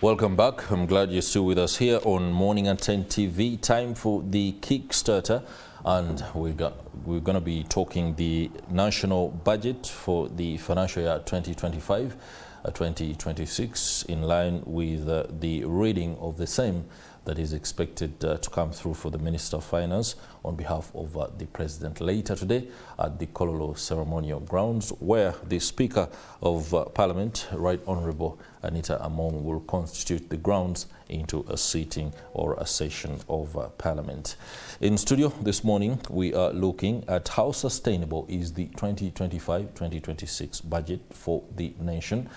Welcome back. I'm glad you're still with us here on MorningAtNTV. Time for the Kickstarter, and we're going to be talking the national budget for the financial year 2025-2026 in line with the reading of the same that is expected to come through for the Minister of Finance on behalf of the President later today at the Kololo ceremonial grounds, where the Speaker of Parliament, Right Honourable Anita Among, will constitute the grounds into a sitting or a session of Parliament. In studio this morning, we are looking at how sustainable is the 2025-2026 budget for the nation.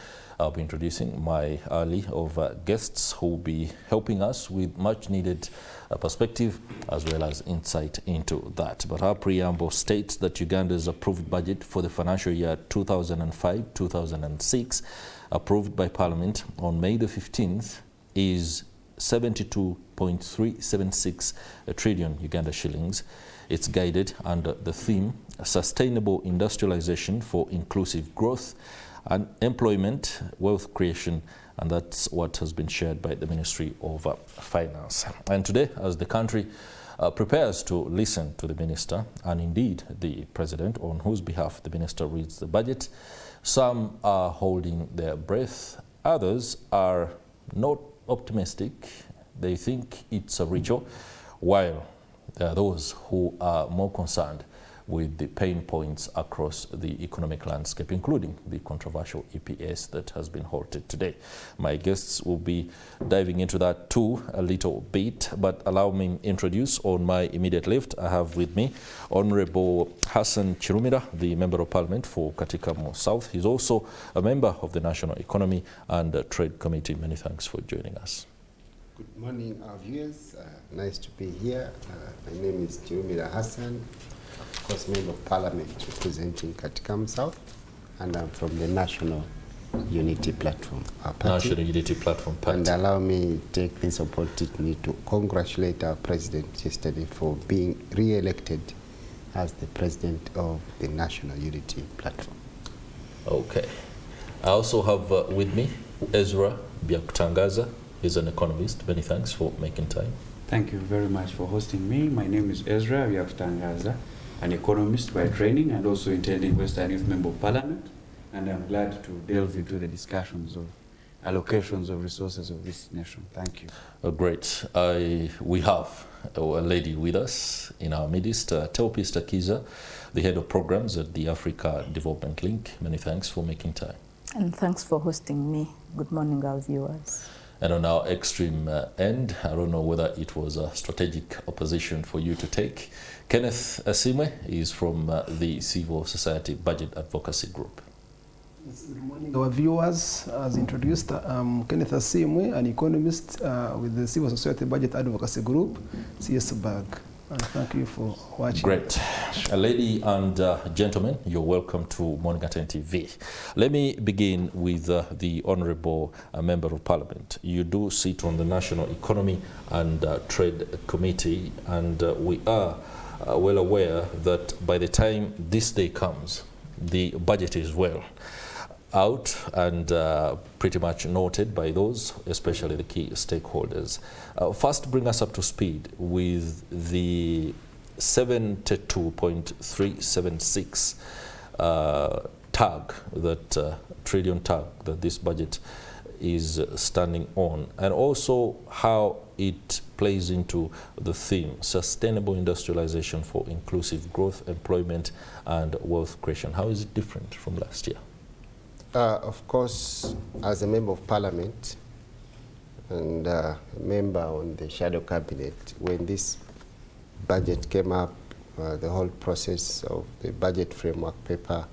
I'll be introducing my early of guests who will be helping us with much needed perspective as well as insight into that. But our preamble states that Uganda's approved budget for the financial year 2005-2006, approved by Parliament on May the 15th, is 72.376 trillion Uganda shillings. It's guided under the theme Sustainable Industrialization for Inclusive Growth and Employment, Wealth Creation, and that's what has been shared by the Ministry of Finance. And today, as the country prepares to listen to the Minister and indeed the President, on whose behalf the Minister reads the budget, some are holding their breath, others are not optimistic. They think it's a ritual, while there are those who are more concerned with the pain points across the economic landscape, including the controversial EPS that has been halted today. My guests will be diving into that too a little bit, but allow me to introduce on my immediate left, I have with me Honourable Hassan Chirumira, the Member of Parliament for Katikamo South. He's also a member of the National Economy and Trade Committee. Many thanks for joining us. Good morning, our viewers. Nice to be here. My name is Chirumira Hassan, of course, Member of Parliament representing Katikamo South, and I'm from the National Unity Platform Party. National Unity Platform Party. And allow me to take this opportunity to congratulate our President yesterday for being re-elected as the President of the National Unity Platform. Okay. I also have with me Ezra Byakutangaza. He's an economist. Many thanks for making time. Thank you very much for hosting me. My name is Ezra Byakutangaza, an economist by training and also intending Western Youth Member of Parliament. And I'm glad to delve into the discussions of allocations of resources of this nation. Thank you. Great. We have a lady with us in our midst, Teopista Kiza, the head of programs at the Africa Development Link. Many thanks for making time. And thanks for hosting me. Good morning, our viewers. And on our extreme end, I don't know whether it was a strategic opposition for you to take. Kenneth Asimwe is from the Civil Society Budget Advocacy Group. Good morning, our viewers. As introduced, I'm Kenneth Asimwe, an economist with the Civil Society Budget Advocacy Group, CSBAG. And thank you for watching. Great. Ladies and gentlemen, you're welcome to MorningAtNTV. Let me begin with the Honourable Member of Parliament. You do sit on the National Economy and Trade Committee, and we are well aware that by the time this day comes, the budget is well out and pretty much noted by those, especially the key stakeholders. First, bring us up to speed with the 72.376 tag, that trillion tag that this budget is standing on, and also how it plays into the theme, sustainable industrialization for inclusive growth, employment, and wealth creation. How is it different from last year? Of course, as a Member of Parliament and a member on the Shadow Cabinet, when this budget came up, the whole process of the budget framework paper,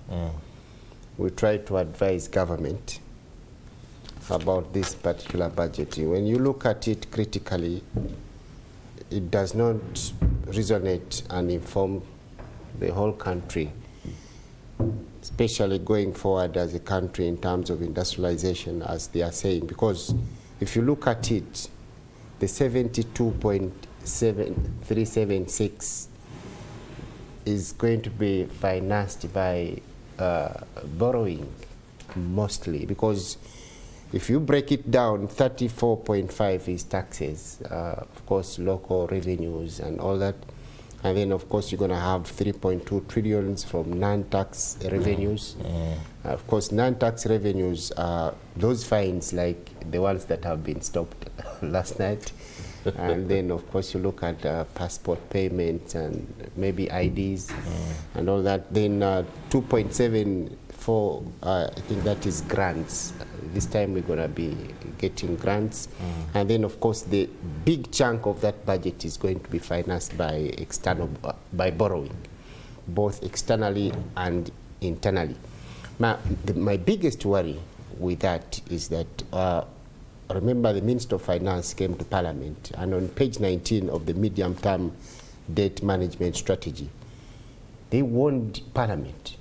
we tried to advise government about this particular budget. When you look at it critically, it does not resonate and inform the whole country, especially going forward as a country in terms of industrialization, as they are saying. Because if you look at it, the 72.376 is going to be financed by borrowing mostly, because if you break it down, 34.5 is taxes, of course, local revenues and all that. And then, of course, you're going to have 3.2 trillions from non-tax revenues. Of course, non-tax revenues are those fines like the ones that have been stopped last night. And then, of course, you look at passport payments and maybe IDs and all that. Then 2.74, I think that is grants. This time we're going to be getting grants. And then, of course, the big chunk of that budget is going to be financed by by borrowing, both externally and internally. My biggest worry with that is that remember, the Minister of Finance came to Parliament, and on page 19 of the medium-term debt management strategy, they warned Parliament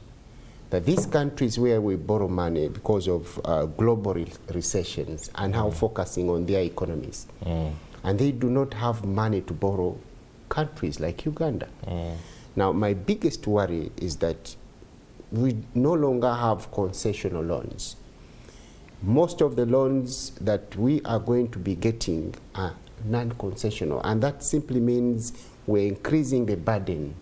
that these countries where we borrow money because of global recessions and how focusing on their economies, and they do not have money to borrow countries like Uganda. Now, my biggest worry is that we no longer have concessional loans. Most of the loans that we are going to be getting are non-concessional, and that simply means we're increasing the burden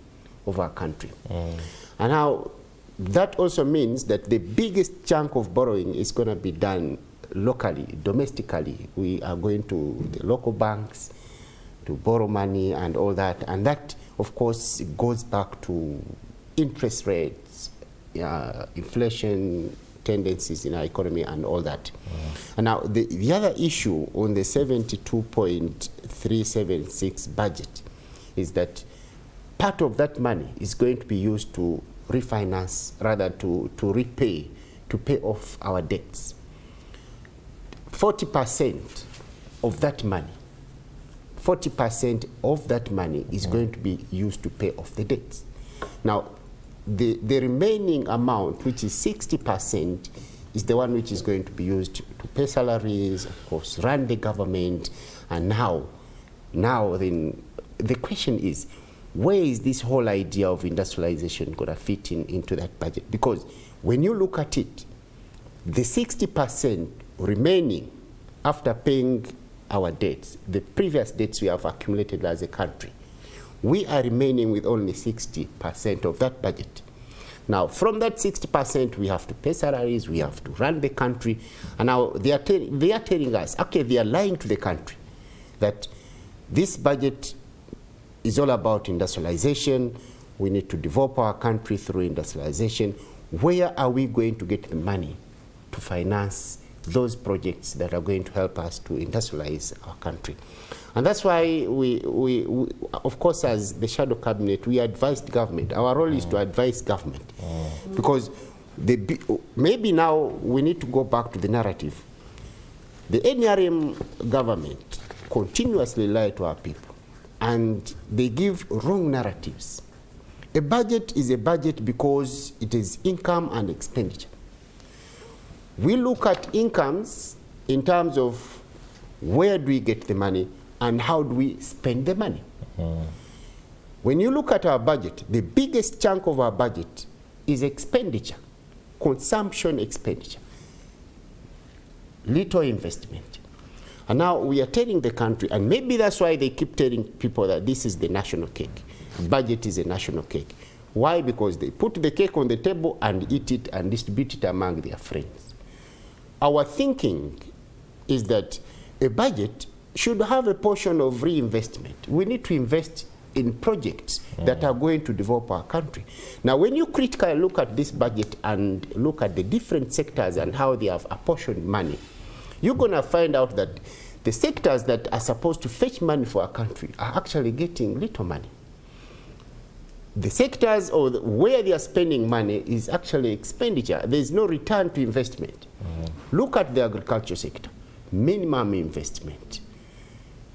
of our country. And now that also means that the biggest chunk of borrowing is going to be done locally, domestically. We are going to the local banks to borrow money and all that, and that, of course, goes back to interest rates, inflation tendencies in our economy and all that. And now the other issue on the 72.376 budget is that part of that money is going to be used to refinance, rather to repay, to pay off our debts. 40% of that money, 40% of that money is going to be used to pay off the debts. Now, the remaining amount, which is 60%, is the one which is going to be used to pay salaries, of course, run the government. And now then the question is, where is this whole idea of industrialization going to fit into that budget? Because when you look at it, the 60% remaining after paying our debts, the previous debts we have accumulated as a country, we are remaining with only 60% of that budget. Now, from that 60%, we have to pay salaries, we have to run the country, and now they are telling us, okay, they are lying to the country, that this budget is all about industrialization, we need to develop our country through industrialization. Where are we going to get the money to finance those projects that are going to help us to industrialize our country? And that's why we of course, as the shadow cabinet, we advised government. Our role is to advise government. Because maybe now we need to go back to the narrative. The NRM government continuously lie to our people, and they give wrong narratives. A budget is a budget because it is income and expenditure. We look at incomes in terms of where do we get the money and how do we spend the money. When you look at our budget, the biggest chunk of our budget is expenditure, consumption expenditure, little investment. And now we are telling the country, and maybe that's why they keep telling people that this is the national cake. Budget is a national cake. Why? Because they put the cake on the table and eat it and distribute it among their friends. Our thinking is that a budget should have a portion of reinvestment. We need to invest in projects that are going to develop our country. Now, when you critically look at this budget and look at the different sectors and how they have apportioned money, you're going to find out that the sectors that are supposed to fetch money for our country are actually getting little money. The sectors where they are spending money is actually expenditure. There is no return to investment. Look at the agriculture sector, minimum investment.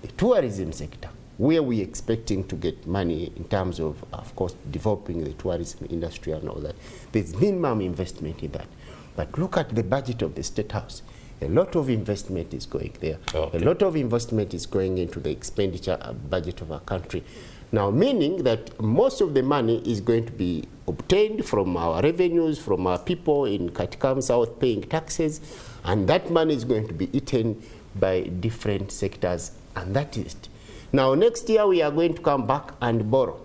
The tourism sector, where we're expecting to get money in terms of course, developing the tourism industry and all that. There's minimum investment in that. But look at the budget of the State House. A lot of investment is going there. Okay. A lot of investment is going into the expenditure budget of our country. Now, meaning that most of the money is going to be obtained from our revenues, from our people in Katikam South paying taxes, and that money is going to be eaten by different sectors, and that is it. Now, next year we are going to come back and borrow.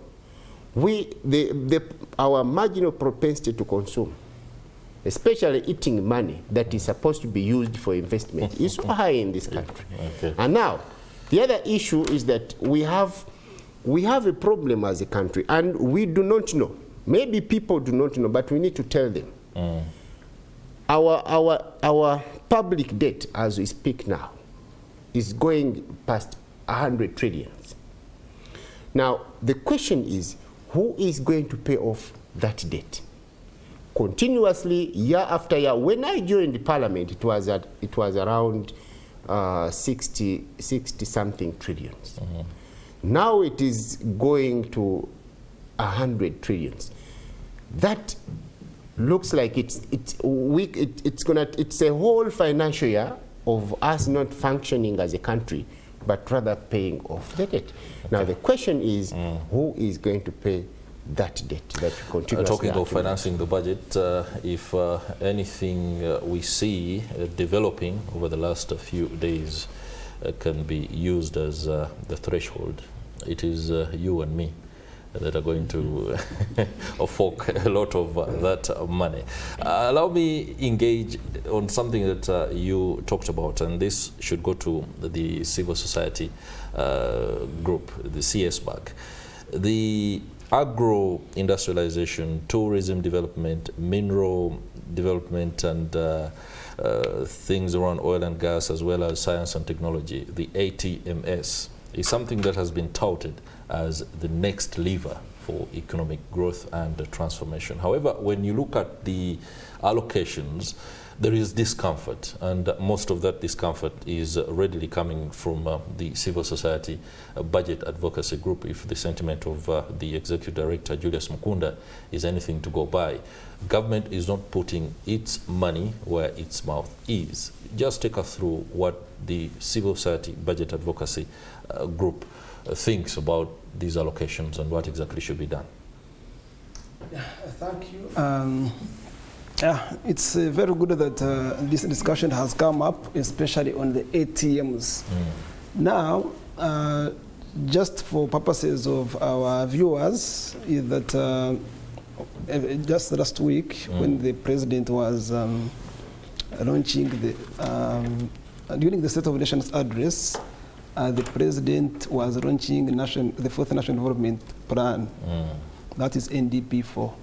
Our marginal propensity to consume, especially eating money that is supposed to be used for investment, is so high in this country. Okay. And now, the other issue is that we have a problem as a country, and we do not know. Maybe people do not know, but we need to tell them. Our public debt, as we speak now, is going past 100 trillions. Now, the question is, who is going to pay off that debt? Continuously, year after year. When I joined the parliament, it was around 60 something trillions. Now it is going to 100 trillions. That looks like it's a whole financial year of us not functioning as a country, but rather paying off the debt. Okay. Now the question is, who is going to pay that debt that continues? Talking of financing the budget, if anything we see developing over the last few days can be used as the threshold, it is you and me that are going to fork a lot of that money. Allow me engage on something that you talked about, and this should go to the civil society group, the CSBAG. The agro-industrialization, tourism development, mineral development, and things around oil and gas, as well as science and technology, the ATMS, is something that has been touted as the next lever for economic growth and transformation. However, when you look at the allocations, there is discomfort, and most of that discomfort is readily coming from the civil society budget advocacy group, if the sentiment of the executive director, Julius Mukunda, is anything to go by. Government is not putting its money where its mouth is. Just take us through what the civil society budget advocacy group thinks about these allocations and what exactly should be done. Thank you. Yeah, it's very good that this discussion has come up, especially on the ATMs. Now, just for purposes of our viewers, is that just last week, when the president was launching during the State of Nations address, the president was launching the Fourth National Development Plan, that is NDP4.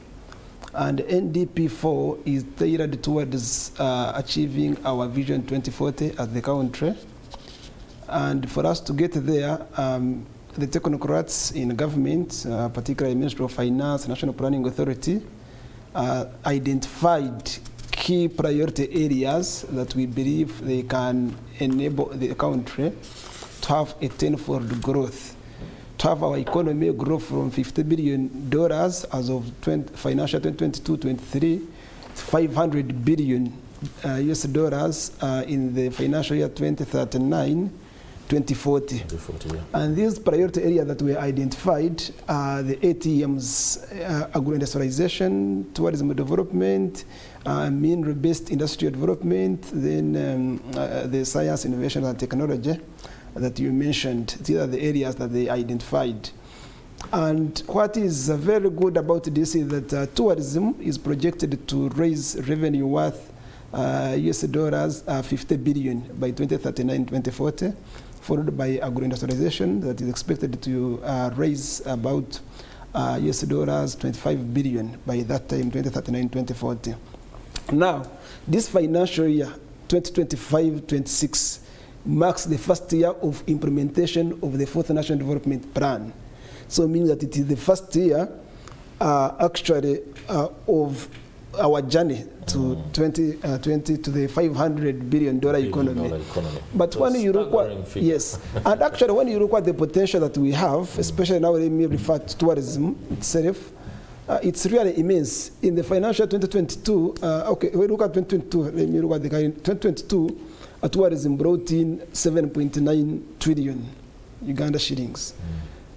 And NDP4 is tailored towards achieving our Vision 2040 as the country. And for us to get there, the technocrats in government, particularly Ministry of Finance, National Planning Authority, identified key priority areas that we believe they can enable the country to have a tenfold growth, to have our economy grow from $50 billion as of financial 2022-23 to $500 billion US dollars in the financial year 2039-2040. Yeah. And these priority areas that were identified are the ATMs, agro-industrialization, tourism development, mineral-based industrial development, then the science, innovation, and technology that you mentioned. These are the areas that they identified. And what is very good about this is that tourism is projected to raise revenue worth US dollars 50 billion by 2039-2040, followed by agro-industrialization that is expected to raise about US dollars 25 billion by that time, 2039-2040. Now, this financial year, 2025-26, marks the first year of implementation of the Fourth National Development Plan. So meaning that it is the first year actually of our journey to 2020 to the $500 billion economy. But when you look at, yes, and actually when you look at the potential that we have, especially now let me refer to tourism itself, it's really immense. In the financial 2022, okay, we look at 2022, let me look at the current 2022, tourism brought in 7.9 trillion Uganda shillings.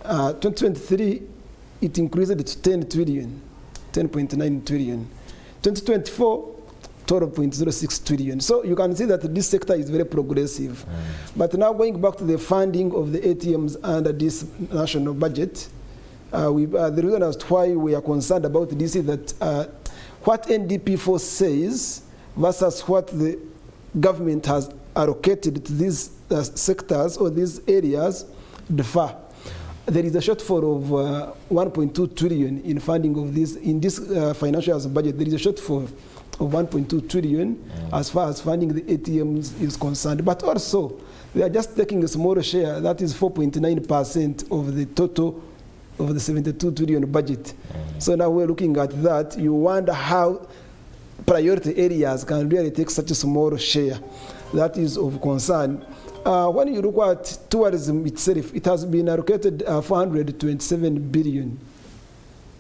2023, it increased to 10 trillion, 10.9 trillion. 2024, 12.06 trillion. So you can see that this sector is very progressive. But now going back to the funding of the ATMs under this national budget, the reason as to why we are concerned about this is that what NDP4 says versus what the government has allocated to these sectors or these areas differ. There is a shortfall of 1.2 trillion in funding of this. In this financial budget, there is a shortfall of 1.2 trillion as far as funding the ATMs is concerned. But also, they are just taking a smaller share, that is 4.9% of the total of the 72 trillion budget. So now we're looking at that. You wonder how priority areas can really take such a small share. That is of concern. When you look at tourism itself, it has been allocated 427 billion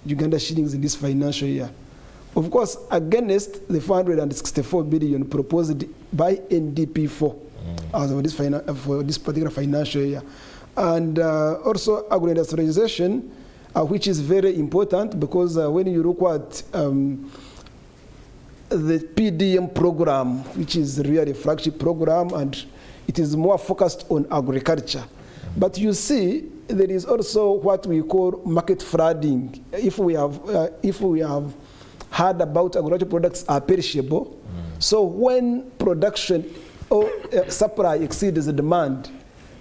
Uganda shillings in this financial year. Of course, against the 464 billion proposed by NDP4 as of this for this particular financial year. And also agro-industrialization, which is very important because when you look at the PDM program, which is really a flagship program, and it is more focused on agriculture. But you see, there is also what we call market flooding. If we have heard about agricultural products are perishable, so when production or supply exceeds the demand,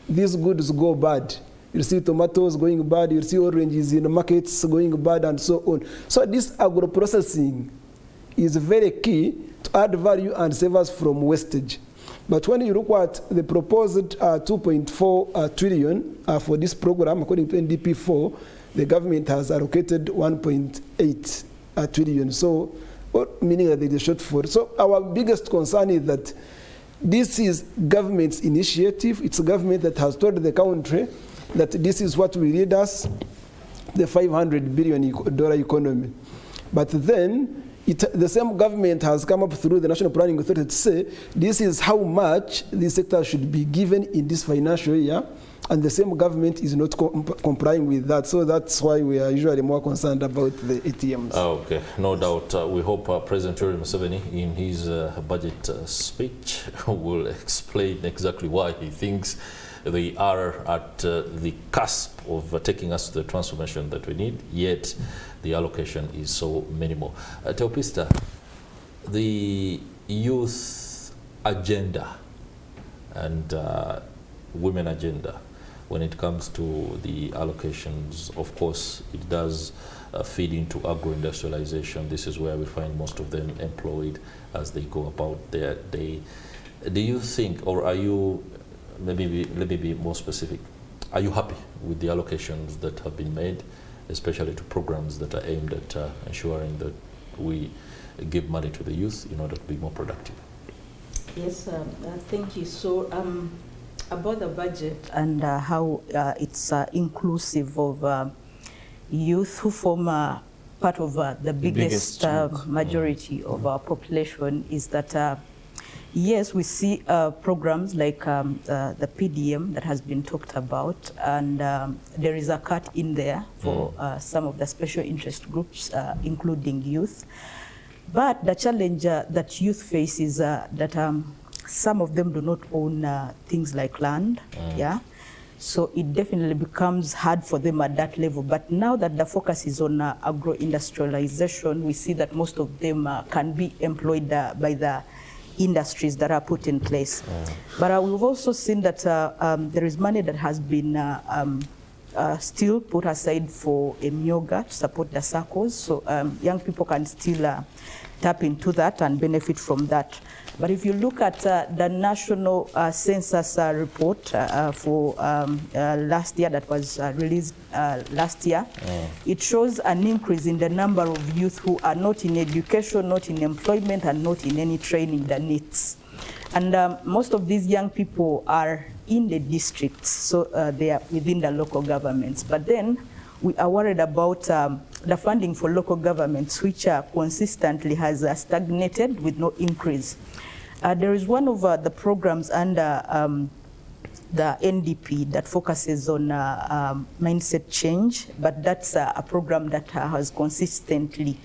these goods go bad. You see tomatoes going bad, you see oranges in the markets going bad, and so on. So this agro-processing is very key to add value and save us from wastage. But when you look at the proposed 2.4 trillion for this program, according to NDP4, the government has allocated 1.8 trillion. So, meaning that there is a shortfall. So our biggest concern is that this is government's initiative. It's a government that has told the country that this is what will lead us, the $500 billion economy. But then, the same government has come up through the National Planning Authority to say this is how much this sector should be given in this financial year, and the same government is not complying with that. So that's why we are usually more concerned about the ATMs. Okay, no doubt. We hope President Yoweri Museveni, in his budget speech, will explain exactly why he thinks they are at the cusp of taking us to the transformation that we need, yet the allocation is so minimal. Teopista, the youth agenda and women agenda, when it comes to the allocations, of course, it does feed into agro-industrialization. This is where we find most of them employed as they go about their day. Do you think, or are you, let me be more specific, are you happy with the allocations that have been made, especially to programs that are aimed at ensuring that we give money to the youth in order to be more productive? Yes, thank you. So about the budget and how it's inclusive of youth who form part of the biggest majority of our population is that yes, we see programs like the PDM that has been talked about, and there is a cut in there for some of the special interest groups, including youth. But the challenge that youth face is that some of them do not own things like land, yeah? So it definitely becomes hard for them at that level. But now that the focus is on agro-industrialization, we see that most of them can be employed by the industries that are put in place. But we've also seen that there is money that has been still put aside for Emyoga to support the circles, so young people can still tap into that and benefit from that. But if you look at the national census report for last year that was released last year, it shows an increase in the number of youth who are not in education, not in employment, and not in any training that needs. And most of these young people are in the districts, so they are within the local governments. But then we are worried about the funding for local governments, which consistently has stagnated with no increase. There is one of the programs under the NDP that focuses on mindset change, but that's a program that has consistently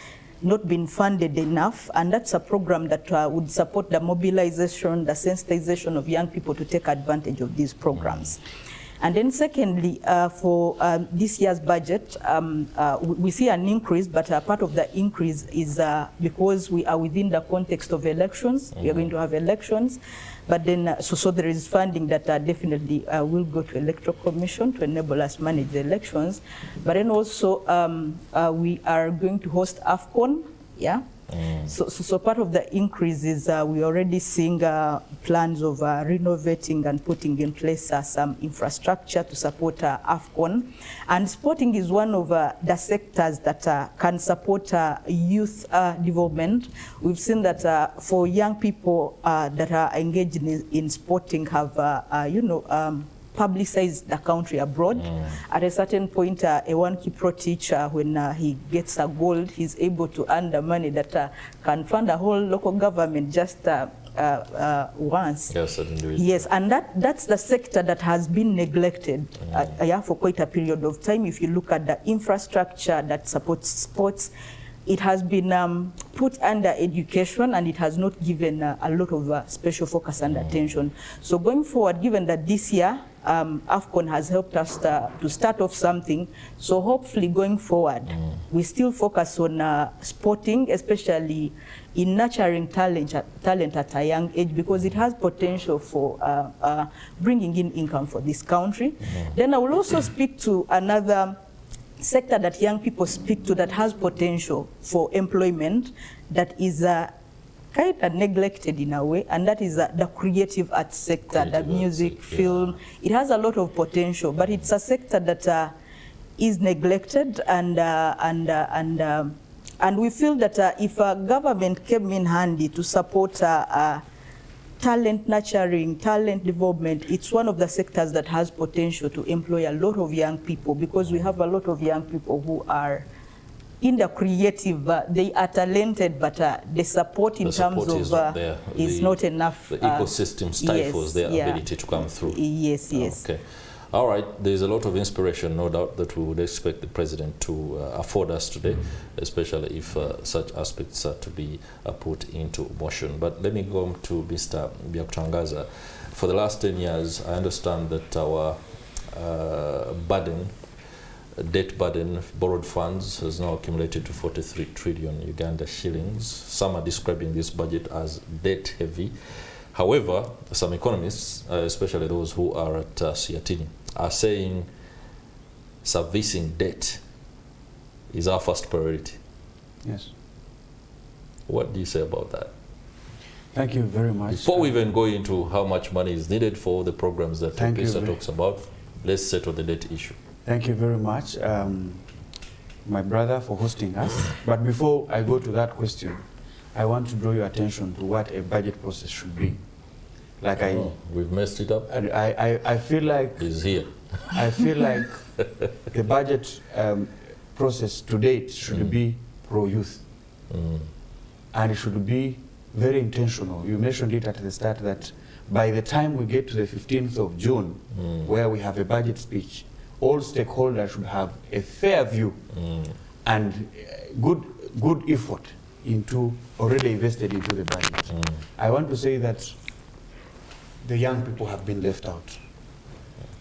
not been funded enough, and that's a program that would support the mobilization, the sensitization of young people to take advantage of these programs. And then secondly, for this year's budget, we see an increase, but part of the increase is because we are within the context of elections. We are going to have elections, but then so there is funding that definitely will go to Electoral Commission to enable us manage the elections. But then also we are going to host AFCON, yeah? So part of the increase is we're already seeing plans of renovating and putting in place some infrastructure to support AFCON. And sporting is one of the sectors that can support youth development. We've seen that for young people that are engaged in sporting have, publicize the country abroad. At a certain point, a one Kiprotich, when he gets a gold, he's able to earn the money that can fund a whole local government just once. Yes, and that's the sector that has been neglected for quite a period of time. If you look at the infrastructure that supports sports, it has been put under education, and it has not given a lot of special focus and attention. So going forward, given that this year AFCON has helped us to start off something, so hopefully going forward, we still focus on sporting, especially in nurturing talent at a young age, because it has potential for bringing in income for this country. Then I will also speak to another sector that young people speak to that has potential for employment, that is kind of neglected in a way, and that is the creative arts sector, the music, film. It has a lot of potential, but it's a sector that is neglected, and we feel that if a government came in handy to support talent nurturing, talent development, it's one of the sectors that has potential to employ a lot of young people, because we have a lot of young people who are in the creative, they are talented, but the support in terms of is not enough. The ecosystem stifles their ability to come through. Yes, yes. Okay. All right, there's a lot of inspiration, no doubt, that we would expect the president to afford us today, especially if such aspects are to be put into motion. But let me go to Mr. Byakutangaza. For the last 10 years, I understand that our debt burden, borrowed funds, has now accumulated to 43 trillion Uganda shillings. Some are describing this budget as debt heavy. However, some economists, especially those who are at Siatini, are saying servicing debt is our first priority. Yes. What do you say about that? Thank you very much. Before we even go into how much money is needed for the programs that Professor talks about, let's settle the debt issue. Thank you very much, my brother, for hosting us. But before I go to that question, I want to draw your attention to what a budget process should be. Like we've messed it up. I feel like it's here. I feel like the budget process to date should be pro-youth, and it should be very intentional. You mentioned it at the start that by the time we get to the 15th of June, where we have a budget speech, all stakeholders should have a fair view and good effort into already invested into the budget. I want to say that the young people have been left out.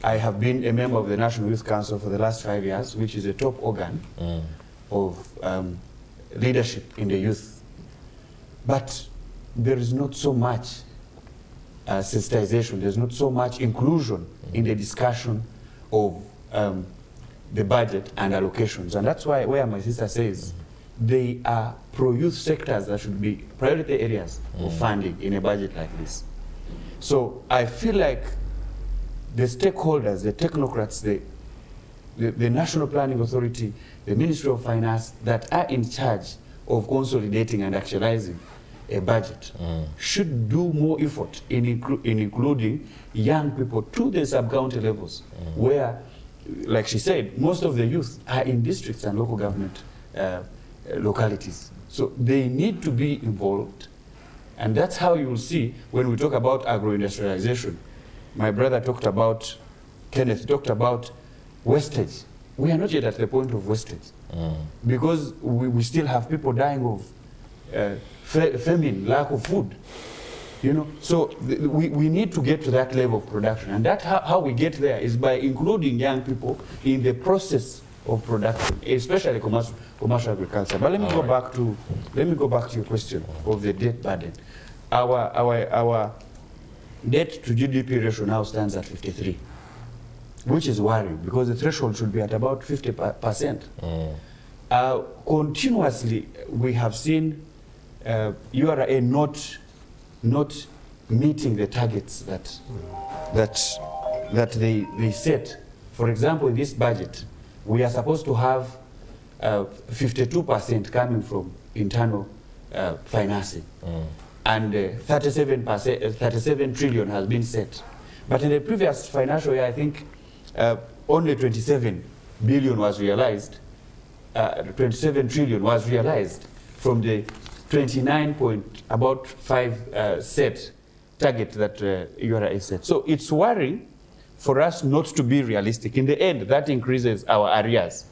I have been a member of the National Youth Council for the last 5 years, which is a top organ of leadership in the youth. But there is not so much sensitization, there's not so much inclusion in the discussion of the budget and allocations. And that's why where my sister says they are pro-youth sectors that should be priority areas of funding in a budget like this. So I feel like the stakeholders, the technocrats, the National Planning Authority, the Ministry of Finance that are in charge of consolidating and actualizing a budget should do more effort in including young people to the sub-county levels where, like she said, most of the youth are in districts and local government localities. So they need to be involved. And that's how you will see when we talk about agro-industrialization. my brother talked about, Kenneth talked about wastage. We are not yet at the point of wastage because we still have people dying of famine, lack of food. You know, so we need to get to that level of production, and that how we get there is by including young people in the process of production, especially commercial agriculture. But let me go back to your question of the debt burden. Our debt to GDP ratio now stands at 53, which is worrying because the threshold should be at about 50%. Continuously, we have seen URA not meeting the targets that they set. For example, in this budget, we are supposed to have 52% coming from internal financing, and 37 trillion has been set. But in the previous financial year, I think only 27 billion was realized. 27 trillion was realized from the 29.5 set target that URA set. So it's worrying for us not to be realistic. In the end, that increases our arrears.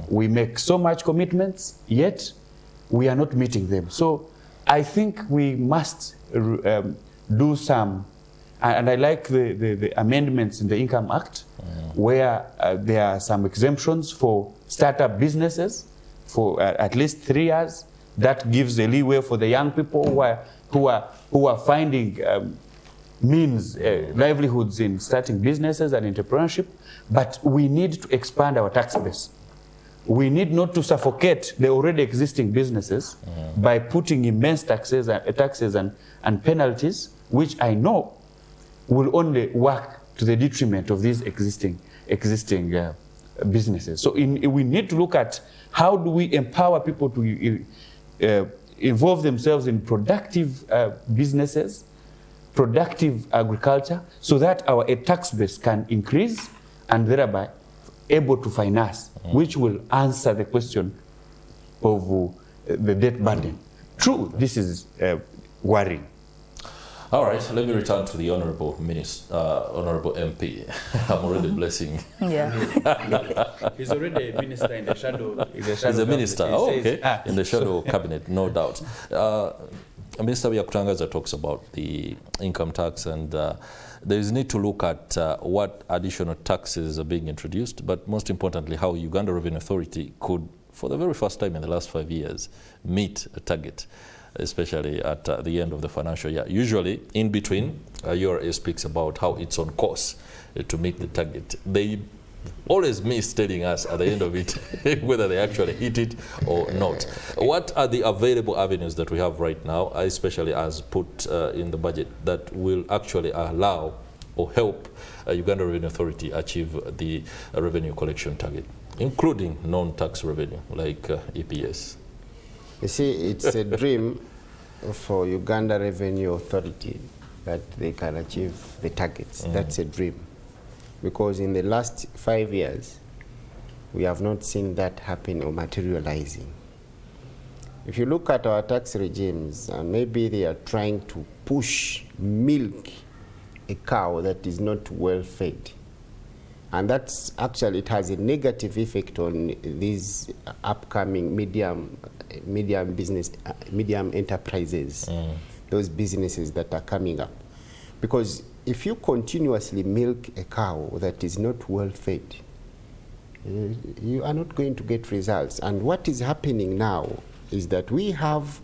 We make so much commitments, yet we are not meeting them. So I think we must do some, and I like the amendments in the Income Act, where there are some exemptions for startup businesses for at least 3 years. That gives a leeway for the young people who are finding means, livelihoods in starting businesses and entrepreneurship. But we need to expand our tax base. We need not to suffocate the already existing businesses by putting immense taxes and penalties, which I know will only work to the detriment of these existing businesses. So we need to look at how do we empower people to involve themselves in productive businesses, productive agriculture, so that our tax base can increase and thereby able to finance, which will answer the question of the debt burden. True, this is worrying. All right, let me return to the Honourable Minister, Honourable MP. I'm already blessing. Yeah. He's already a minister in the shadow. He's a minister, okay, in the shadow cabinet, no doubt. Minister Byakutangaza talks about the income tax, and there is need to look at what additional taxes are being introduced, but most importantly, how Uganda Revenue Authority could, for the very first time in the last 5 years, meet a target, especially at the end of the financial year. Usually, in between, URA speaks about how it's on course to meet the target. They always miss telling us at the end of it whether they actually hit it or not. What are the available avenues that we have right now, especially as put in the budget, that will actually allow or help Uganda Revenue Authority achieve the revenue collection target, including non-tax revenue like EPS? You see, it's a dream for Uganda Revenue Authority that they can achieve the targets. That's a dream. Because in the last 5 years, we have not seen that happen or materializing. If you look at our tax regimes, maybe they are trying to push milk a cow that is not well fed. And that's actually, it has a negative effect on these upcoming medium enterprises, those businesses that are coming up. Because if you continuously milk a cow that is not well fed, you are not going to get results. And what is happening now is that we have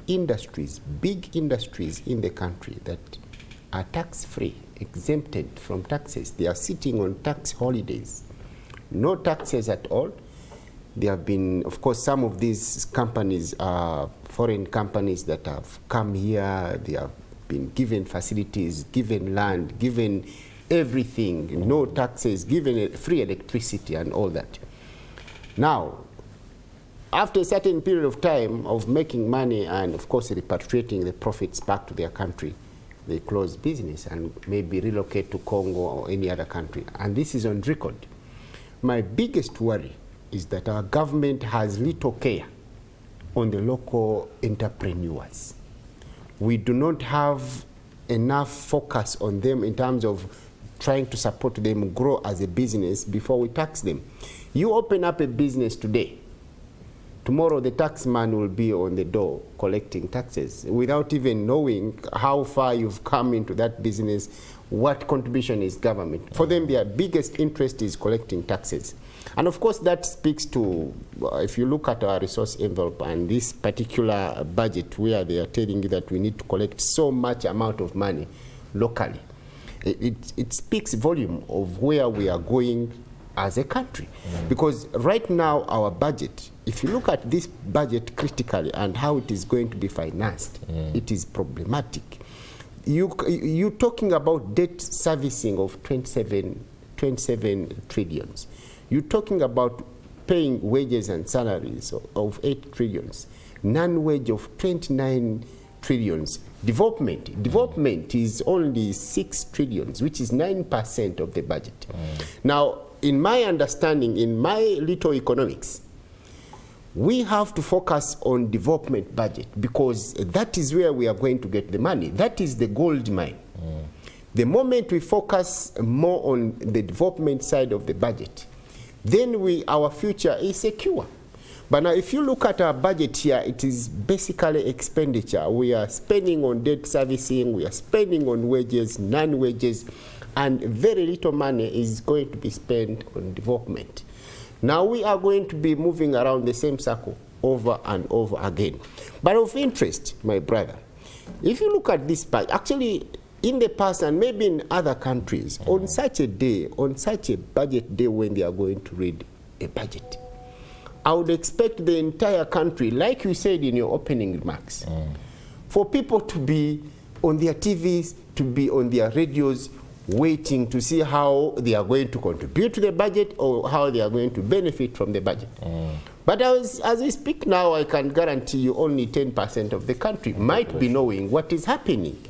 industries, big industries in the country that are tax-free, exempted from taxes. They are sitting on tax holidays, no taxes at all. There have been, of course, some of these companies are foreign companies that have come here. They have been given facilities, given land, given everything, no taxes, given free electricity and all that. Now, after a certain period of time of making money and, of course, repatriating the profits back to their country, they close business and maybe relocate to Congo or any other country. And this is on record. My biggest worry is that our government has little care on the local entrepreneurs. We do not have enough focus on them in terms of trying to support them grow as a business before we tax them. You open up a business today, tomorrow the tax man will be on the door collecting taxes without even knowing how far you've come into that business, what contribution is government. For them, their biggest interest is collecting taxes. And of course, that speaks to, if you look at our resource envelope and this particular budget where they are telling you that we need to collect so much amount of money locally, it speaks volume of where we are going as a country. Because right now, our budget, if you look at this budget critically and how it is going to be financed, it is problematic. You're talking about debt servicing of 27 trillions. You're talking about paying wages and salaries of 8 trillions, non-wage of 29 trillions. Development is only 6 trillions, which is 9% of the budget. Now, in my understanding, in my little economics, we have to focus on development budget because that is where we are going to get the money. That is the gold mine. The moment we focus more on the development side of the budget, then our future is secure. But now if you look at our budget here, it is basically expenditure. We are spending on debt servicing, we are spending on wages, non-wages, and very little money is going to be spent on development. Now we are going to be moving around the same circle over and over again. But of interest, my brother, if you look at this budget, actually in the past and maybe in other countries, on such a day, on such a budget day when they are going to read a budget, I would expect the entire country, like you said in your opening remarks, for people to be on their TVs, to be on their radios, waiting to see how they are going to contribute to the budget or how they are going to benefit from the budget. But as we speak now, I can guarantee you only 10% of the country might be knowing what is happening.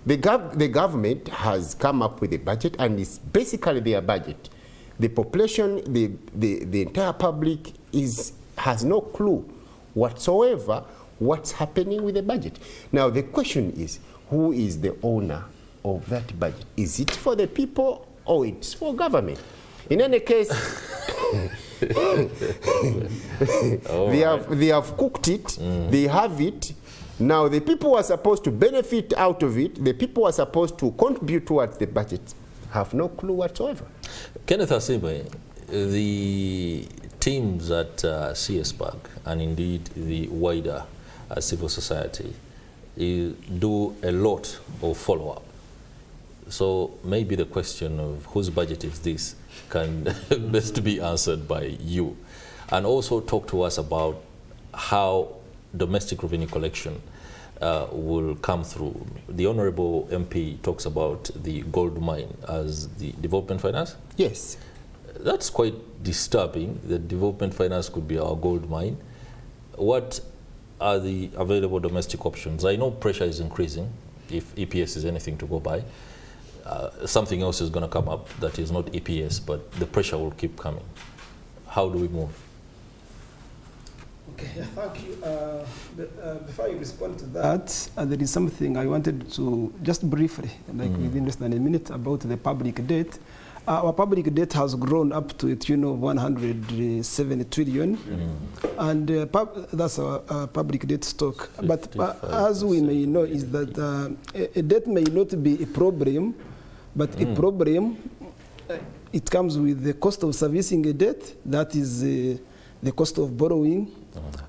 The government has come up with a budget, and it's basically their budget. The population, the entire public has no clue whatsoever what's happening with the budget. Now the question is, who is the owner of that budget? Is it for the people or it's for government? In any case, they have cooked it, they have it. Now the people who are supposed to benefit out of it, the people who are supposed to contribute towards the budget, have no clue whatsoever. Kenneth Asibe, the teams at CSPAC and indeed the wider civil society do a lot of follow-up. So maybe the question of whose budget is this can best be answered by you. And also talk to us about how domestic revenue collection will come through. The Honorable MP talks about the gold mine as the development finance. Yes. That's quite disturbing. The development finance could be our gold mine. What are the available domestic options? I know pressure is increasing if EPS is anything to go by. Something else is going to come up that is not EPS, but the pressure will keep coming. How do we move? Okay, thank you. Before I respond to that, there is something I wanted to just briefly, like within less than a minute, about the public debt. Our public debt has grown up to a tune of 107 trillion, and that's our public debt stock. But as we may know, is that a debt may not be a problem, but a problem, it comes with the cost of servicing a debt, that is the cost of borrowing,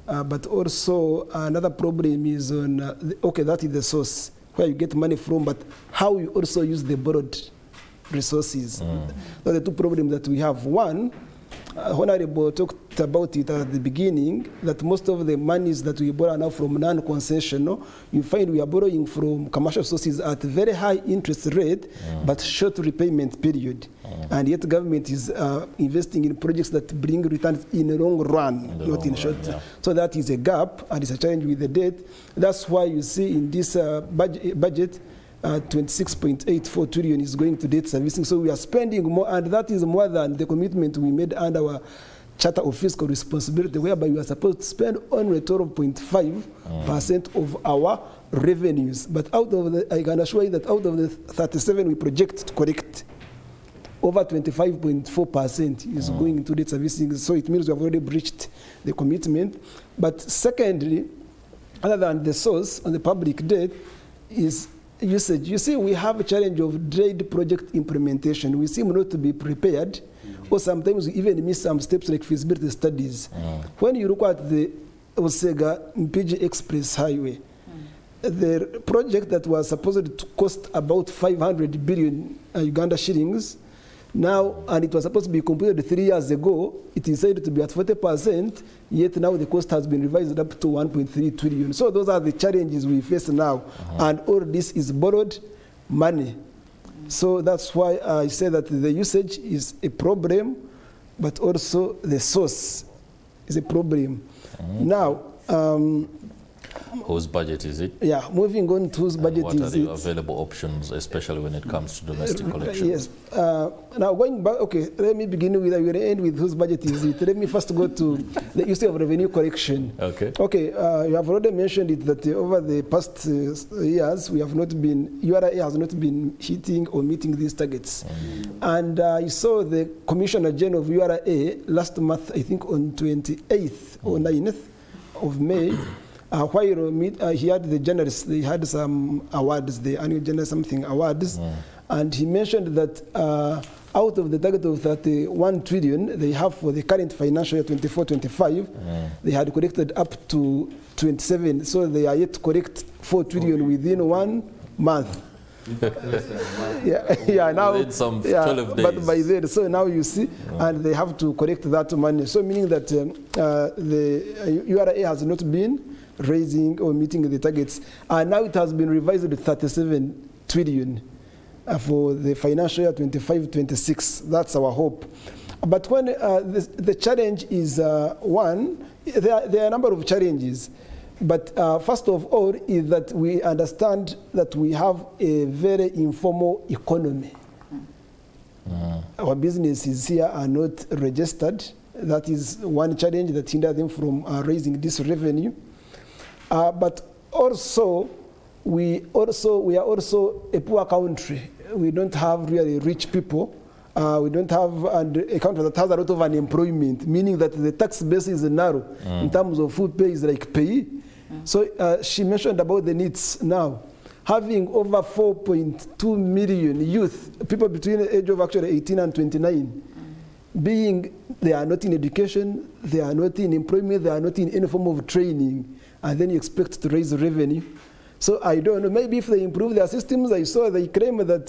but also another problem is on, okay, that is the source, where you get money from, but how you also use the borrowed resources. Those are the two problems that we have. One, Honorable talked about it at the beginning, that most of the monies that we borrow now from non-concessional, you find we are borrowing from commercial sources at very high interest rate, but short repayment period. And yet government is investing in projects that bring returns in the long run, not in short. So that is a gap, and it's a challenge with the debt. That's why you see in this budget 26.84 trillion is going to debt servicing. So we are spending more, and that is more than the commitment we made under our Charter of Fiscal Responsibility, whereby we are supposed to spend only 12.5% of our revenues. But out of the, I can assure you that out of the 37 we project to collect, over 25.4% is going into debt servicing. So it means we have already breached the commitment. But secondly, other than the source on the public debt is usage. You see, we have a challenge of delayed project implementation. We seem not to be prepared, or sometimes we even miss some steps like feasibility studies. When you look at the Osega Mpigi Express Highway, the project that was supposed to cost about 500 billion Uganda shillings, now, and it was supposed to be completed 3 years ago, it is said to be at 40%, yet now the cost has been revised up to 1.3 trillion. So those are the challenges we face now, and all this is borrowed money. So that's why I say that the usage is a problem, but also the source is a problem. Now, whose budget is it? Yeah, moving on to whose budget what is are the it? available options, especially when it comes to domestic collection? Yes. Now going back, okay, let me begin with, I will end with whose budget is it. Let me first go to the issue of revenue collection. Okay. Okay, you have already mentioned it that over the past years, we have not been, URA has not been hitting or meeting these targets. And you saw the Commissioner General of URA last month, I think on 28th or 9th of May, while he had the journalists, they had some awards, the annual journal something awards, and he mentioned that out of the target of 31 trillion they have for the current financial year 24-25, they had collected up to 27, so they are yet to collect 4 trillion within 1 month. Now within some 12 days. But by then, so now you see, and they have to collect that money. So meaning that the URA has not been raising or meeting the targets, and now it has been revised to 37 trillion for the financial year 25-26. That's our hope. But when the challenge is one, there are a number of challenges. But first of all is that we understand that we have a very informal economy. Our businesses here are not registered. That is one challenge that hinders them from raising this revenue. But also, we are also a poor country. We don't have really rich people. We don't have a country that has a lot of unemployment, meaning that the tax base is narrow in terms of food pay is like pay. So she mentioned about the needs now. Having over 4.2 million youth, people between the age of actually 18 and 29, being they are not in education, they are not in employment, they are not in any form of training, and then you expect to raise revenue. So I don't know, maybe if they improve their systems, I saw they claim that,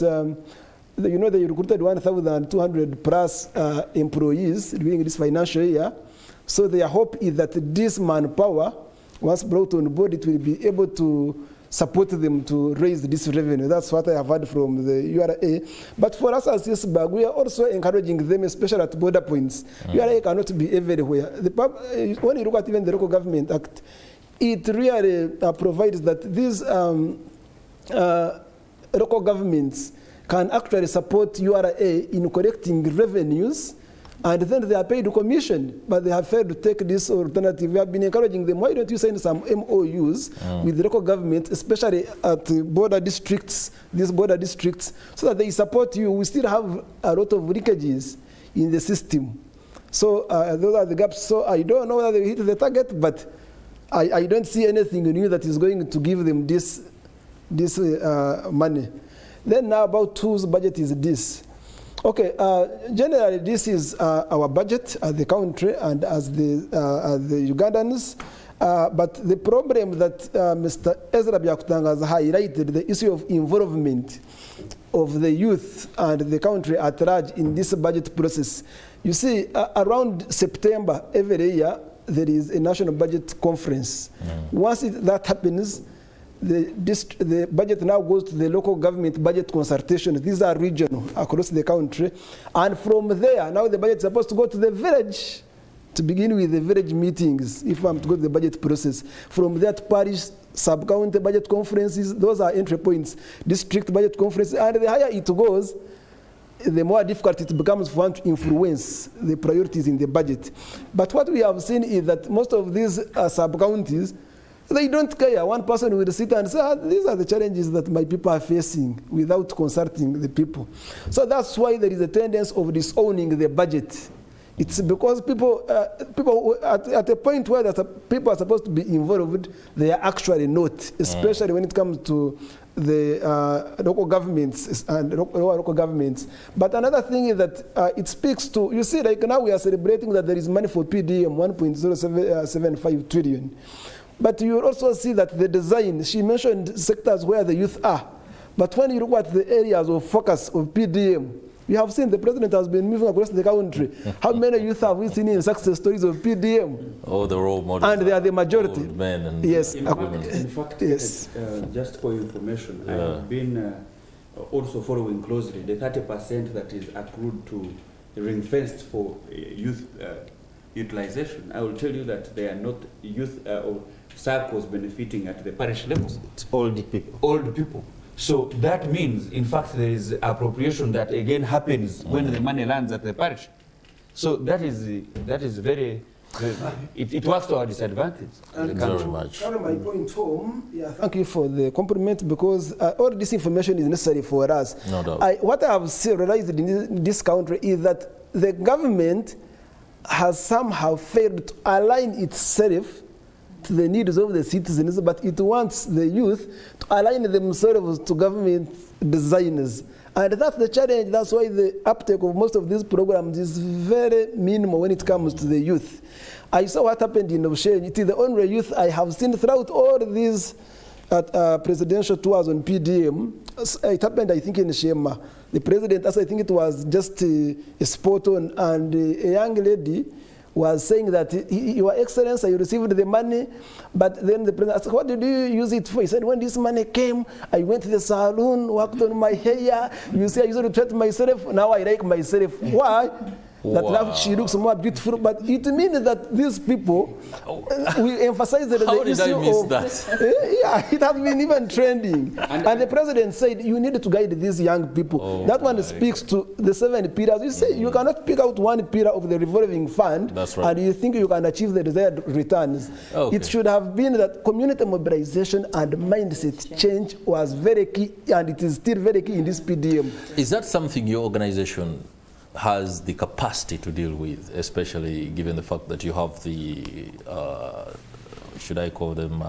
they recruited 1,200 plus employees during this financial year. So their hope is that this manpower, once brought on board, it will be able to support them to raise this revenue. That's what I have heard from the URA. But for us as CSBAG, we are also encouraging them, especially at border points. URA cannot be everywhere. When you look at even the Local Government Act, it really provides that these local governments can actually support URA in collecting revenues, and then they are paid commission, but they have failed to take this alternative. We have been encouraging them, why don't you sign some MOUs with the local government, especially at border districts, these border districts, so that they support you. We still have a lot of leakages in the system. So those are the gaps. So I don't know whether they hit the target, but I don't see anything new that is going to give them this money. Then now about whose budget is this? Okay, generally this is our budget as the country and as the Ugandans. But the problem that Mr. Ezra Byakutanga has highlighted, the issue of involvement of the youth and the country at large in this budget process. You see, around September every year, there is a national budget conference. Once that happens, the budget now goes to the local government budget consultation. These are regional across the country. And from there, now the budget is supposed to go to the village to begin with the village meetings, if I'm to go to the budget process. From that parish, sub-county budget conferences, those are entry points, district budget conferences, and the higher it goes, the more difficult it becomes for one to influence the priorities in the budget. But what we have seen is that most of these sub-counties, They don't care. One person will sit and say, these are the challenges that my people are facing without consulting the people. So that's why there is a tendency of disowning the budget. It's because people at a point where people are supposed to be involved, they are actually not, especially when it comes to the local governments and local governments. But another thing is that it speaks to, you see, like now we are celebrating that there is money for PDM, 1.075 trillion. But you will also see that the design, she mentioned sectors where the youth are. But when you look at the areas of focus of PDM, you have seen the president has been moving across the country. How many youth have we seen in success stories of PDM? Oh, the role models. And they are the majority. Old men and yes. In fact, yes. Just for information, I have been also following closely the 30% that is accrued to ring-fenced for youth utilization. I will tell you that they are not youth or circles benefiting at the parish levels. It's old people. Old people. So that means, in fact, there is appropriation that again happens when the money lands at the parish. So that is very, it works to our disadvantage. Very much. My point home, thank you for the compliment, because all this information is necessary for us. No doubt. What I have realized in this country is that the government has somehow failed to align itself to the needs of the citizens, but it wants the youth to align themselves to government designers. And that's the challenge. That's why the uptake of most of these programs is very minimal when it comes to the youth. I saw what happened in Oshane. It is the only youth I have seen throughout all these presidential tours on PDM. It happened, I think, in Shema. The president, as I think it was just a spot on, and a young lady was saying that, Your Excellency, you received the money, but then the president asked, what did you use it for? He said, when this money came, I went to the salon, worked on my hair. You see, I used to treat myself, now I like myself. Why? That now she looks more beautiful, but it means that these people, we emphasize that How did I miss that? Yeah, it has been even trending. And the president said, you need to guide these young people. That one speaks to the 7 pillars. You say you cannot pick out one pillar of the revolving fund, That's right. and you think you can achieve the desired returns. Okay. It should have been that community mobilization and mindset change was very key, and it is still very key in this PDM. Is that something your organization has the capacity to deal with, especially given the fact that you have the, should I call them,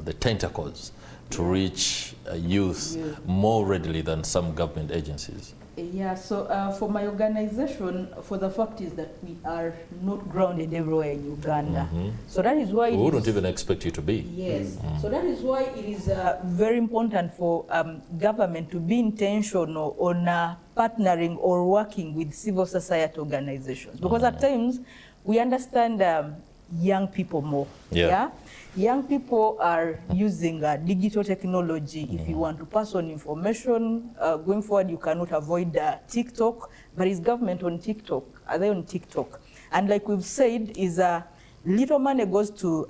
the tentacles to reach youth more readily than some government agencies? Yeah, so for my organization, for the fact is that we are not grounded everywhere in Uganda. So that is why we wouldn't even expect you to be. Yes, so that is why it is very important for government to be intentional on partnering or working with civil society organizations. Because at times, we understand young people more. Yeah? Young people are using digital technology. If you want to pass on information, going forward, you cannot avoid TikTok. But is government on TikTok? Are they on TikTok? And like we've said, is little money goes to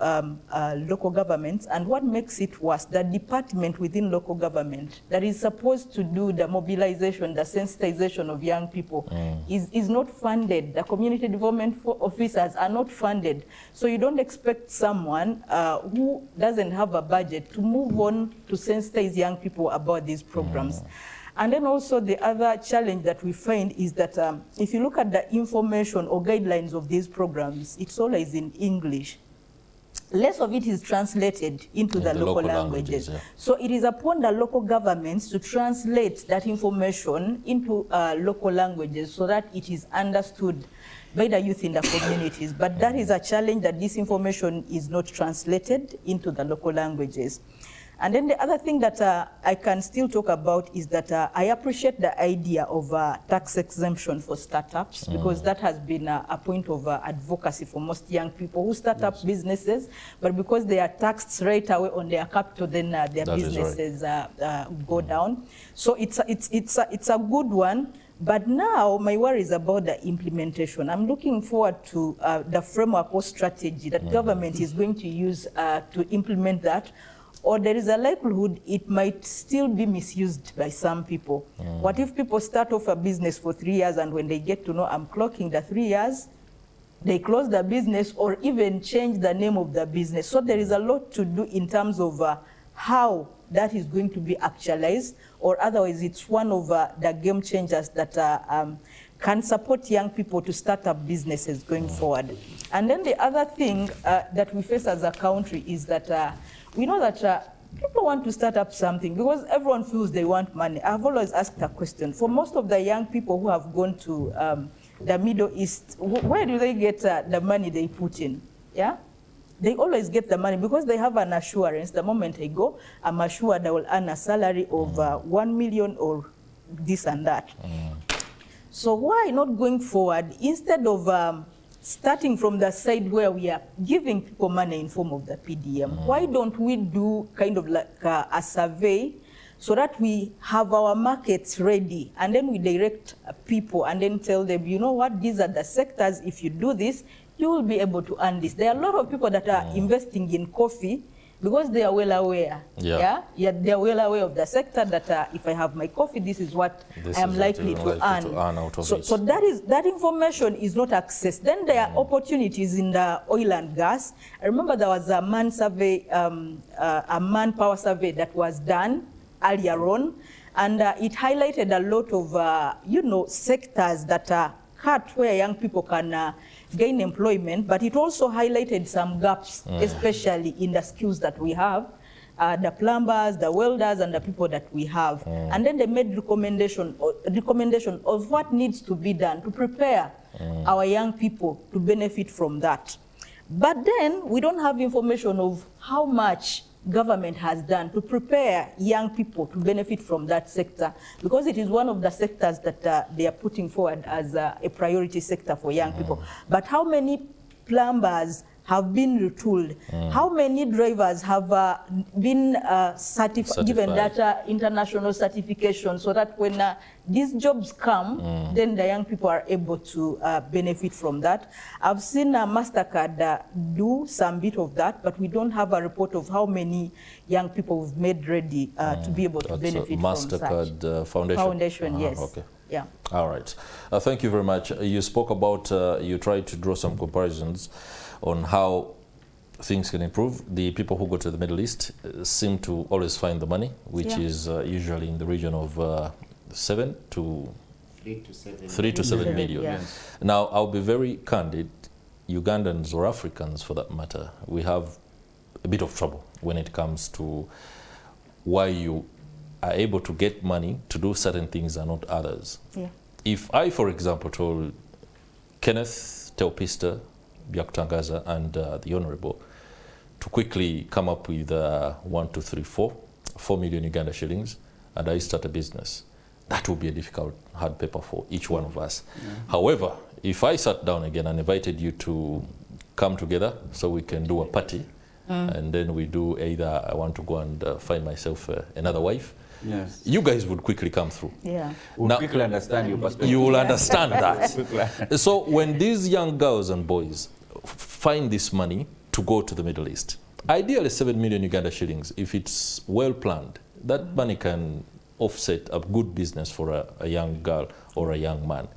local governments, and what makes it worse, the department within local government that is supposed to do the mobilization, the sensitization of young people is not funded. The community development officers are not funded. So you don't expect someone who doesn't have a budget to move on to sensitize young people about these programs. And then also the other challenge that we find is that if you look at the information or guidelines of these programs, it's always in English. Less of it is translated into the local languages. So it is upon the local governments to translate that information into local languages so that it is understood by the youth in the communities. But that is a challenge, that this information is not translated into the local languages. And then the other thing that I can still talk about is that I appreciate the idea of tax exemption for startups, because that has been a point of advocacy for most young people who start up businesses, but because they are taxed right away on their capital, then their businesses go down. So it's a good one. But now my worry is about the implementation. I'm looking forward to the framework or strategy that government is going to use to implement that. Or there is a likelihood it might still be misused by some people. What if people start off a business for 3 years, and when they get to know I'm clocking the 3 years, they close the business or even change the name of the business. So there is a lot to do in terms of how that is going to be actualized, or otherwise it's one of the game changers that can support young people to start up businesses going forward. And then the other thing that we face as a country is that we know that people want to start up something because everyone feels they want money. I've always asked a question. For most of the young people who have gone to the Middle East, where do they get the money they put in? Yeah? They always get the money because they have an assurance. The moment I go, I'm assured I will earn a salary of 1 million or this and that. So why not going forward, instead of starting from the side where we are giving people money in form of the PDM, why don't we do kind of like a survey so that we have our markets ready, and then we direct people and then tell them, you know what, these are the sectors, if you do this, you will be able to earn this. There are a lot of people that are investing in coffee because they are well aware. Yeah, they are well aware of the sector that if I have my coffee, this is what I am likely to earn. Out of so that information is not accessed. Then there are opportunities in the oil and gas. I remember there was a manpower survey that was done earlier on, and it highlighted a lot of sectors that are cut where young people can gain employment, but it also highlighted some gaps, especially in the skills that we have, the plumbers, the welders, and the people that we have. And then they made recommendation of what needs to be done to prepare our young people to benefit from that. But then we don't have information of how much government has done to prepare young people to benefit from that sector, because it is one of the sectors that they are putting forward as a priority sector for young people. But how many plumbers have been retooled? How many drivers have been given that international certification, so that when these jobs come, then the young people are able to benefit from that? I've seen MasterCard do some bit of that, but we don't have a report of how many young people we've made ready to be able to benefit from such. MasterCard Foundation? Yes. Okay. Yeah. All right. Thank you very much. You spoke about, you tried to draw some comparisons on how things can improve. The people who go to the Middle East seem to always find the money, which is usually in the region of 3 to 7 million. Yes. Now, I'll be very candid. Ugandans or Africans, for that matter, we have a bit of trouble when it comes to why you are able to get money to do certain things and not others. Yeah. If I, for example, told Kenneth Teopista, Byakutangaza, and the Honorable to quickly come up with 4 million Uganda shillings, and I start a business, that would be a difficult hard paper for each one of us. However, if I sat down again and invited you to come together so we can do a party, and then we do either I want to go and find myself another wife, you guys would quickly come through. We'll quickly understand your perspective. You will understand that. So when these young girls and boys find this money to go to the Middle East, ideally 7 million Uganda shillings, if it's well planned, that money can offset a good business for a young girl or a young man.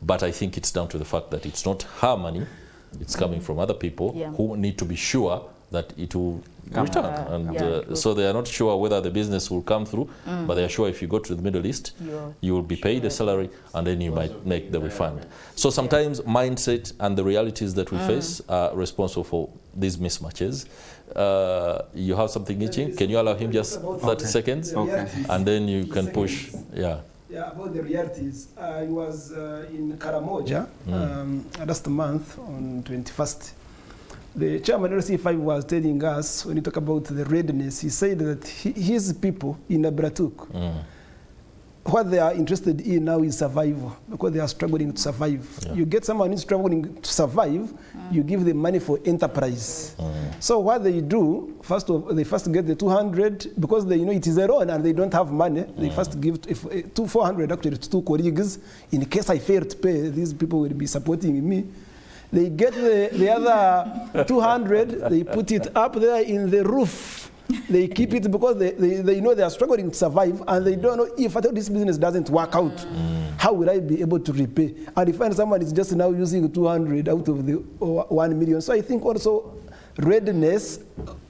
But I think it's down to the fact that it's not her money, it's coming from other people who need to be sure that it will return. And so they are not sure whether the business will come through, but they are sure if you go to the Middle East, you will be paid a salary and then you might make the refund. So sometimes mindset and the realities that we face are responsible for these mismatches. You have something itching? Can you allow him just 30 seconds? Okay. And then you can push. Yeah, about the realities. I was in Karamoja last month on 21st. The chairman of LC5 was telling us, when he talked about the readiness, he said that his people in Abratuk, what they are interested in now is survival, because they are struggling to survive. You get someone who's struggling to survive, you give them money for enterprise. So what they do, they first get the 200, because they know it is a loan and they don't have money. They first give 400 actually to 2 colleagues. In case I fail to pay, these people will be supporting me. They get the other 200, they put it up there in the roof They keep it because they know they are struggling to survive, and they don't know if this business doesn't work out, how will I be able to repay? And if someone is just now using 200 out of the 1 million. So I think also readiness,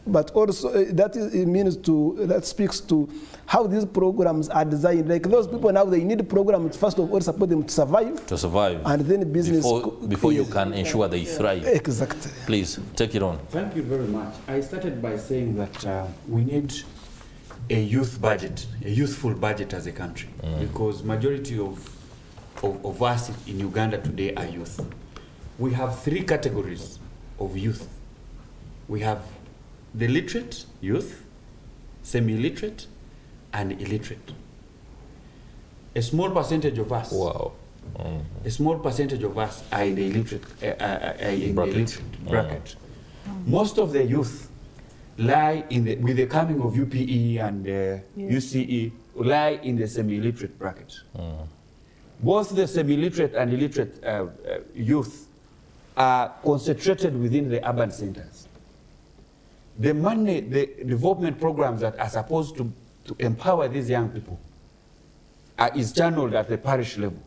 but also that speaks to how these programs are designed. Like those people now, they need programs first of all support them to survive. To survive. And then business before you can ensure they thrive. Exactly. Please take it on. Thank you very much. I started by saying that we need a youth budget, a youthful budget as a country, because majority of us in Uganda today are youth. We have 3 categories of youth. We have the literate youth, semi-literate, and illiterate. A small percentage of us. Wow. A small percentage of us are in the illiterate bracket. Most of the youth lie with the coming of UPE and UCE lie in the semi-illiterate bracket. Both the semi-literate and illiterate youth are concentrated within the urban centers. The money, the development programs that are supposed to empower these young people is channeled at the parish level.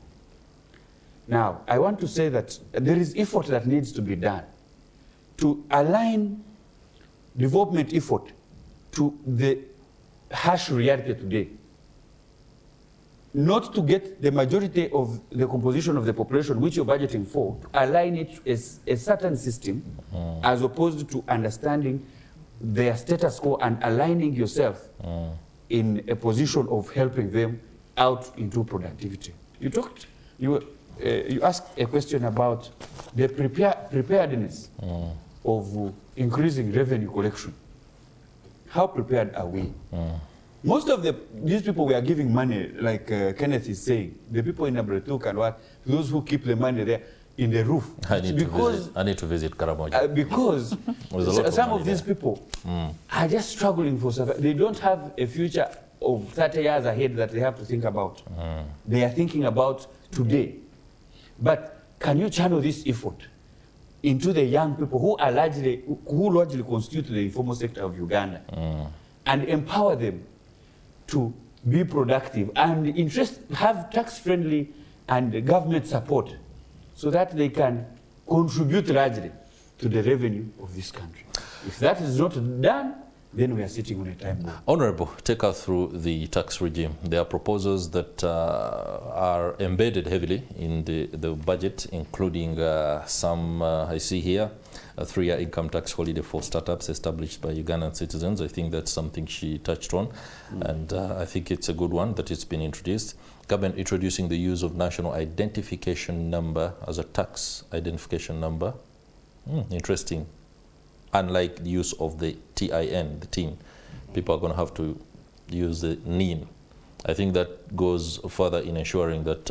Now, I want to say that there is effort that needs to be done to align development effort to the harsh reality today. Not to get the majority of the composition of the population which you're budgeting for, align it as a certain system, as opposed to understanding their status quo and aligning yourself in a position of helping them out into productivity. You asked a question about the preparedness of increasing revenue collection. How prepared are we? Most of these people we are giving money, like Kenneth is saying, the people in Abretuk and what, those who keep the money there in the roof. I need to visit Karamoja. Because some of these people are just struggling for survival. They don't have a future of 30 years ahead that they have to think about. They are thinking about today. But can you channel this effort into the young people who largely constitute the informal sector of Uganda and empower them to be productive and have tax-friendly and government support so that they can contribute largely to the revenue of this country. If that is not done, then we are sitting on a time bomb. Honorable, take us through the tax regime. There are proposals that are embedded heavily in the budget, including some, I see here, a 3-year income tax holiday for startups established by Ugandan citizens. I think that's something she touched on, and I think it's a good one that it's been introduced. Government introducing the use of national identification number as a tax identification number. Interesting. Unlike the use of the TIN, the TIN, people are going to have to use the NIN. I think that goes further in ensuring that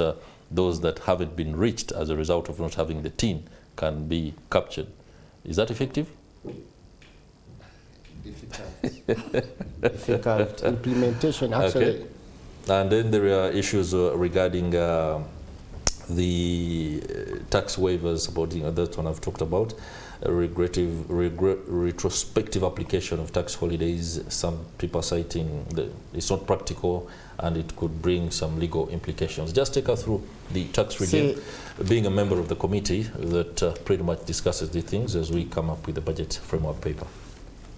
those that haven't been reached as a result of not having the TIN can be captured. Is that effective? Difficult implementation, actually. Okay. And then there are issues regarding the tax waivers, about that one I've talked about. Retrospective application of tax holidays. Some people citing that it's not practical and it could bring some legal implications. Just take us through the tax regime. Being a member of the committee that pretty much discusses these things as we come up with the budget framework paper.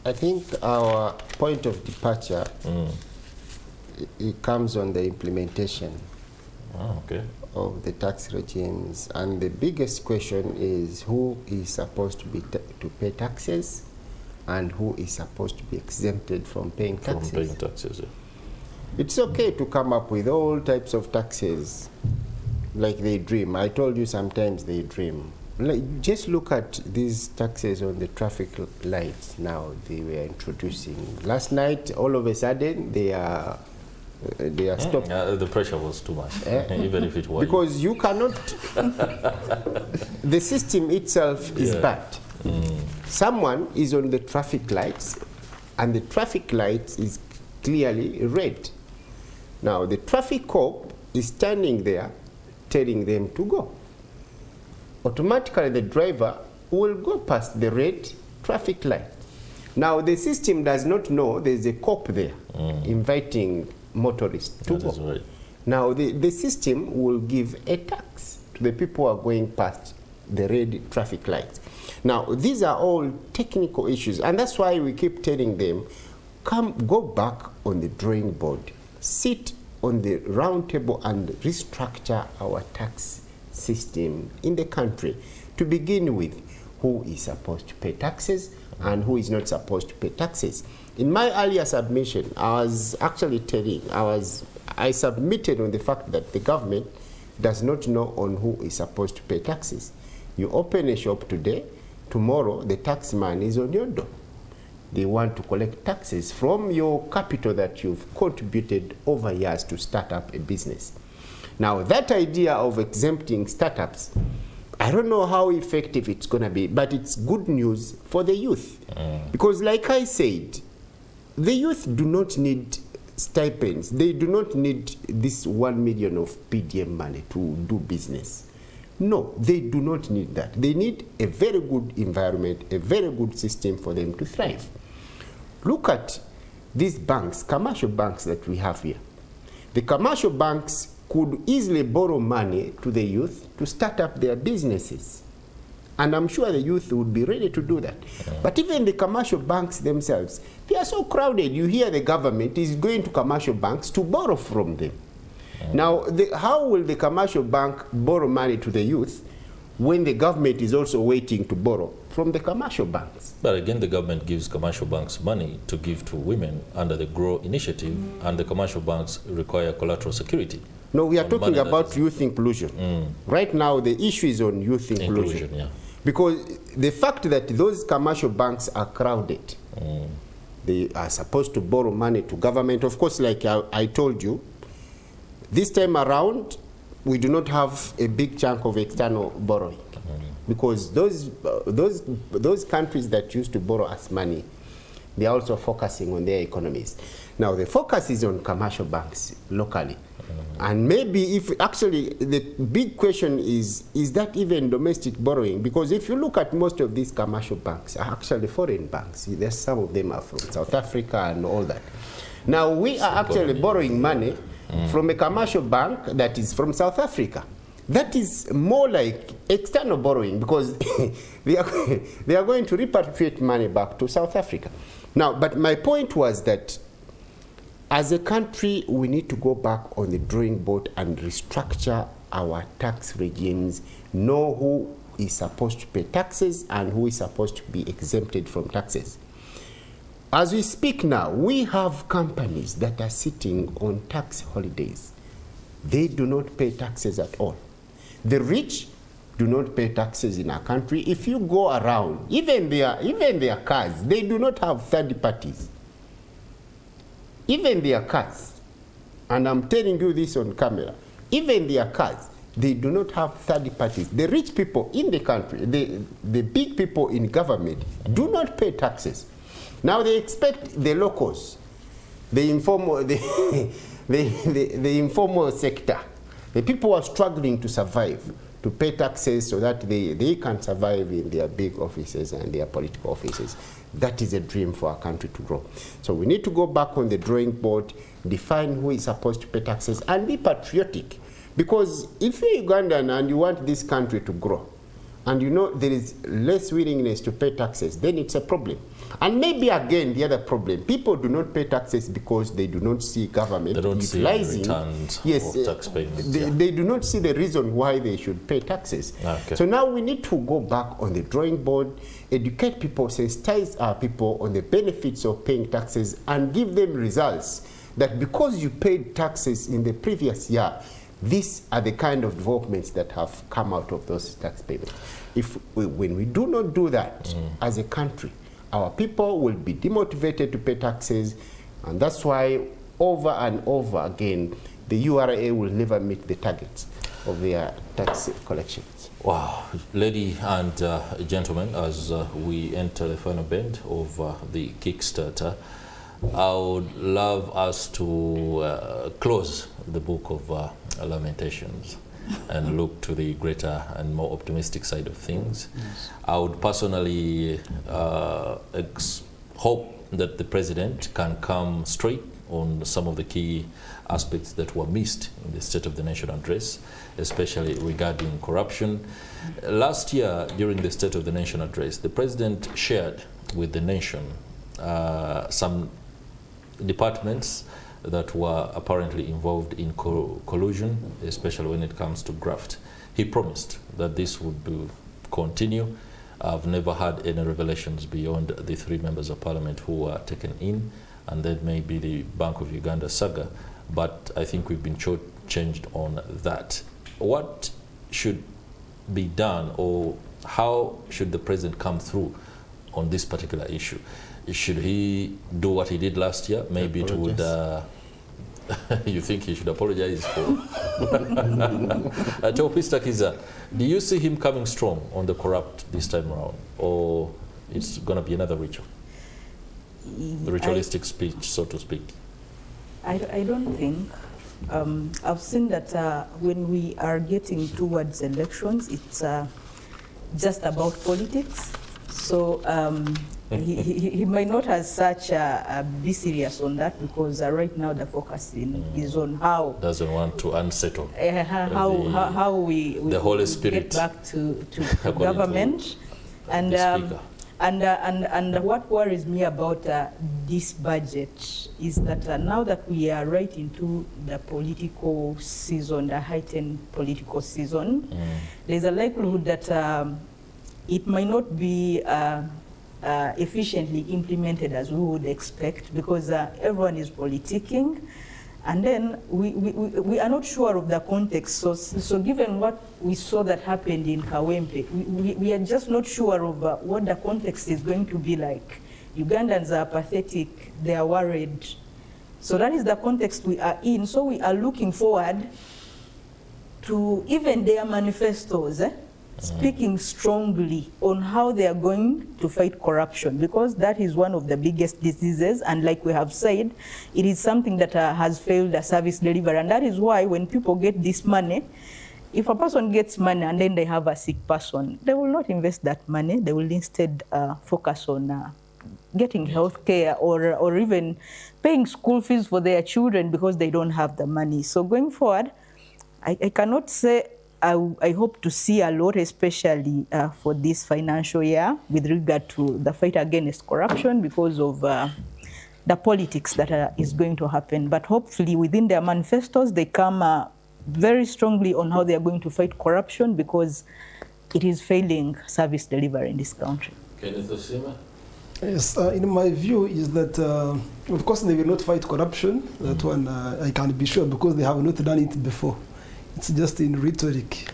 I think our point of departure it comes on the implementation of the tax regimes, and the biggest question is who is supposed to be to pay taxes and who is supposed to be exempted from paying taxes. It's okay to come up with all types of taxes like they dream. I told you sometimes they dream. Like, just look at these taxes on the traffic lights now they were introducing. Last night, all of a sudden, they are stopped. The pressure was too much, even if it was. Because you cannot, the system itself is bad. Someone is on the traffic lights, and the traffic light is clearly red. Now, the traffic cop is standing there telling them to go. Automatically, the driver will go past the red traffic light. Now, the system does not know there's a cop there inviting motorists to go. That is right. Now, the system will give a tax to the people who are going past the red traffic lights. Now, these are all technical issues, and that's why we keep telling them, go back on the drawing board, sit on the round table and restructure our tax system in the country to begin with. Who is supposed to pay taxes and who is not supposed to pay taxes? In my earlier submission, I was actually telling, I submitted on the fact that the government does not know on who is supposed to pay taxes. You open a shop today, tomorrow the tax man is on your door. They want to collect taxes from your capital that you've contributed over years to start up a business. Now, that idea of exempting startups, I don't know how effective it's going to be, but it's good news for the youth. Because like I said, the youth do not need stipends. They do not need this 1 million of PDM money to do business. No, they do not need that. They need a very good environment, a very good system for them to thrive. Look at these banks, commercial banks that we have here. The commercial banks could easily borrow money to the youth to start up their businesses. And I'm sure the youth would be ready to do that. But even the commercial banks themselves, they are so crowded. You hear the government is going to commercial banks to borrow from them. Now, how will the commercial bank borrow money to the youth when the government is also waiting to borrow from the commercial banks? But again, the government gives commercial banks money to give to women under the GROW initiative, and the commercial banks require collateral security. No, we are talking about youth inclusion. Right now, the issue is on youth inclusion. Yeah. Because the fact that those commercial banks are crowded, they are supposed to borrow money to government. Of course, like I told you, this time around, we do not have a big chunk of external borrowing. Because those countries that used to borrow us money, they are also focusing on their economies. Now, the focus is on commercial banks locally. And maybe if actually the big question is that even domestic borrowing? Because if you look at most of these commercial banks are actually foreign banks. There's some of them are from South Africa and all that. Now, we are actually borrowing money from a commercial bank that is from South Africa. That is more like external borrowing because they are going to repatriate money back to South Africa. Now, but my point was that as a country, we need to go back on the drawing board and restructure our tax regimes, know who is supposed to pay taxes and who is supposed to be exempted from taxes. As we speak now, we have companies that are sitting on tax holidays. They do not pay taxes at all. The rich do not pay taxes in our country. If you go around, even their cars, they do not have third parties. Even their cars, and I'm telling you this on camera, even their cars, they do not have third parties. The rich people in the country, the big people in government, do not pay taxes. Now they expect the locals, the informal, the informal sector, the people who are struggling to survive, to pay taxes so that they can survive in their big offices and their political offices. That is a dream for our country to grow. So we need to go back on the drawing board, define who is supposed to pay taxes, and be patriotic. Because if you're Ugandan and you want this country to grow, and you know there is less willingness to pay taxes, then it's a problem. And maybe again the other problem, people do not pay taxes because they do not see government utilizing tax payments. They do not see the reason why they should pay taxes. Okay. So now we need to go back on the drawing board, educate people, sensitize our people on the benefits of paying taxes, and give them results that because you paid taxes in the previous year, these are the kind of developments that have come out of those tax payments. When we do not do that as a country, our people will be demotivated to pay taxes, and that's why over and over again, the URA will never meet the targets of their tax collections. Wow. Ladies and gentlemen, as we enter the final bend of the Kickstarter, I would love us to close the book of Lamentations and look to the greater and more optimistic side of things. Yes. I would personally hope that the president can come straight on some of the key aspects that were missed in the State of the Nation address, especially regarding corruption. Last year, during the State of the Nation address, the president shared with the nation some departments that were apparently involved in collusion, especially when it comes to graft. He promised that this would continue. I've never had any revelations beyond the 3 members of parliament who were taken in, and then maybe the Bank of Uganda saga, but I think we've been changed on that. What should be done, or how should the president come through on this particular issue? Should he do what he did last year? Maybe it would... you think he should apologize for? Mr. Kiza, do you see him coming strong on the corrupt this time around, or it's going to be another ritual? Ritualistic speech, so to speak. I don't think. I've seen that when we are getting towards elections, it's just about politics. So he might not have such be serious on that, because right now the focus is on how doesn't want to unsettle how we the Holy Spirit get back to government, and what worries me about this budget is that now that we are right into the political season, the heightened political season, there's a likelihood that it might not be efficiently implemented as we would expect, because everyone is politicking, and then we are not sure of the context. So given what we saw that happened in Kawempe, we are just not sure of what the context is going to be like. Ugandans are apathetic, they are worried. So that is the context we are in. So we are looking forward to even their manifestos, speaking strongly on how they are going to fight corruption, because that is one of the biggest diseases, and like we have said, it is something that has failed the service delivery, and that is why when people get this money, if a person gets money and then they have a sick person, they will not invest that money. They will instead focus on getting health care, or even paying school fees for their children because they don't have the money. So going forward, I cannot say I hope to see a lot, especially for this financial year, with regard to the fight against corruption, because of the politics that is going to happen. But hopefully within their manifestos, they come very strongly on how they are going to fight corruption, because it is failing service delivery in this country. Kenneth Osima? Yes, in my view is that, of course, they will not fight corruption. That one I can be sure, because they have not done it before. It's just in rhetoric.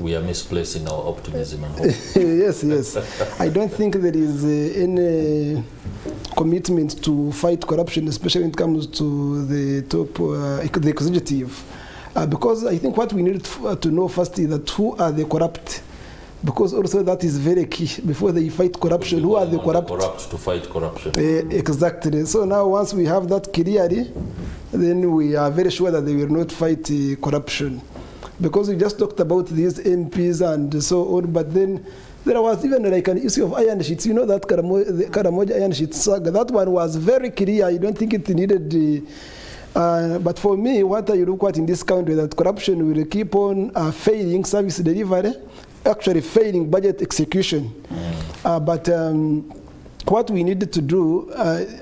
We are misplacing our optimism and hope. Yes. I don't think there is any commitment to fight corruption, especially when it comes to the top, the executive. Because I think what we need to know first is that who are the corrupt. Because also that is very key. Before they fight corruption, who are the corrupt? Corrupt to fight corruption. Exactly. So now once we have that clearly, then we are very sure that they will not fight corruption. Because we just talked about these MPs and so on, but then there was even like an issue of iron sheets. You know that Karamoja iron sheets saga, that one was very clear. I don't think it needed but for me, what I look at in this country, that corruption will keep on failing service delivery, actually failing budget execution. But what we needed to do,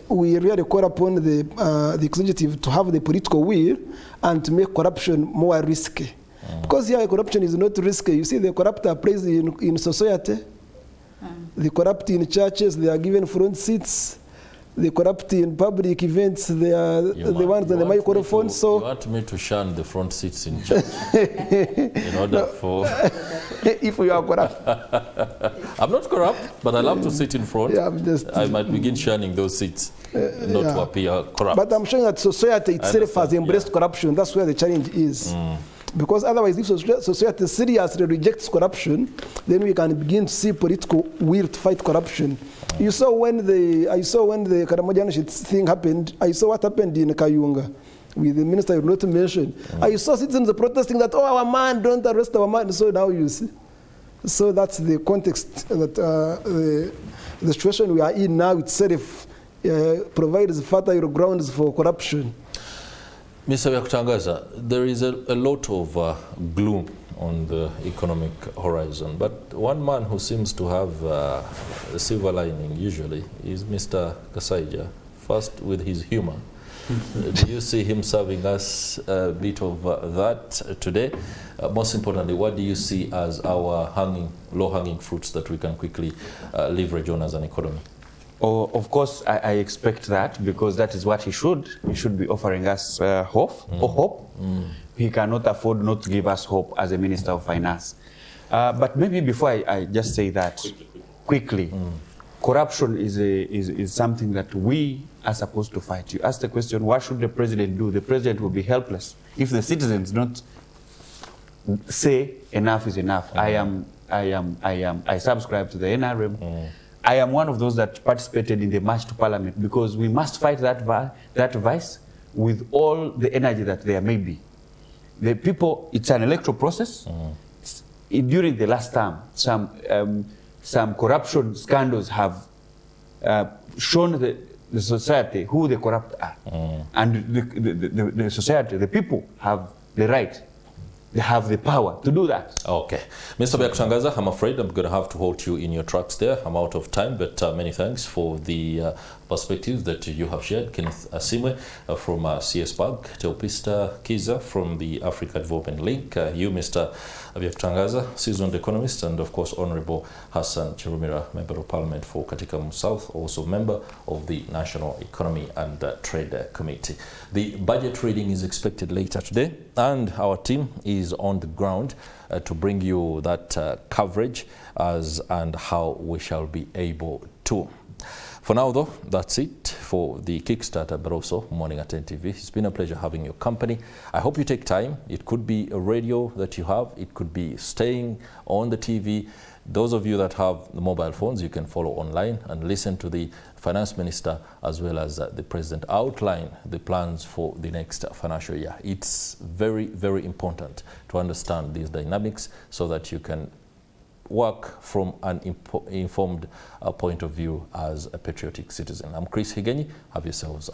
we really call upon the executive to have the political will and to make corruption more risky. Because here corruption is not risky. You see, the corrupt are praised in society. The corrupt in churches, they are given front seats. The corrupt in public events, they are the ones on the microphone. So you want me to shun the front seats in church in order for... if you are corrupt. I'm not corrupt, but I love to sit in front. Yeah, I might begin shunning those seats, not to appear corrupt. But I'm showing that society itself has embraced corruption. That's where the challenge is. Because otherwise, if society seriously rejects corruption, then we can begin to see political will to fight corruption. I saw when the Karamoja thing happened. I saw what happened in Kayunga with the minister not to mention. I saw citizens protesting that, oh, our man, don't arrest our man. So now you see. So that's the context that the situation we are in now itself provides fertile grounds for corruption. Mr. Byakutangaza, there is a lot of gloom on the economic horizon, but one man who seems to have a silver lining usually is Mr. Kasaija, first with his humor. Do you see him serving us a bit of that today? Most importantly, what do you see as our low-hanging fruits that we can quickly leverage on as an economy? Oh, of course, I expect that, because that is what he should. He should be offering us hope. He cannot afford not to give us hope as a Minister of Finance. But maybe before I just say that quickly, corruption is something that we are supposed to fight. You ask the question, what should the president do? The president will be helpless if the citizens don't say enough is enough. I subscribe to the NRM. I am one of those that participated in the march to Parliament, because we must fight that vice with all the energy that there may be. The people, it's an electoral process. During the last term, some corruption scandals have shown the society who the corrupt are. And the society, the people have the right. They have the power to do that. Okay. Mr. Byakutangaza, I'm afraid I'm going to have to halt you in your tracks there. I'm out of time, but many thanks for the perspectives that you have shared. Kenneth Asimwe from CS Bank, Teopista Kiza from the Africa Development Link, you, Mr. Byakutangaza, seasoned economist, and of course, Honorable Hassan Chirumira, Member of Parliament for Katika South, also member of the National Economy and Trade Committee. The budget reading is expected later today, and our team is on the ground to bring you that coverage as and how we shall be able to. For now, though, that's it for the Kickstarter, but also Morning at NTV. It's been a pleasure having your company. I hope you take time. It could be a radio that you have. It could be staying on the TV. Those of you that have the mobile phones, you can follow online and listen to the Finance Minister as well as the President outline the plans for the next financial year. It's very, very important to understand these dynamics so that you can work from an informed point of view as a patriotic citizen. I'm Chris Higenyi. Have yourselves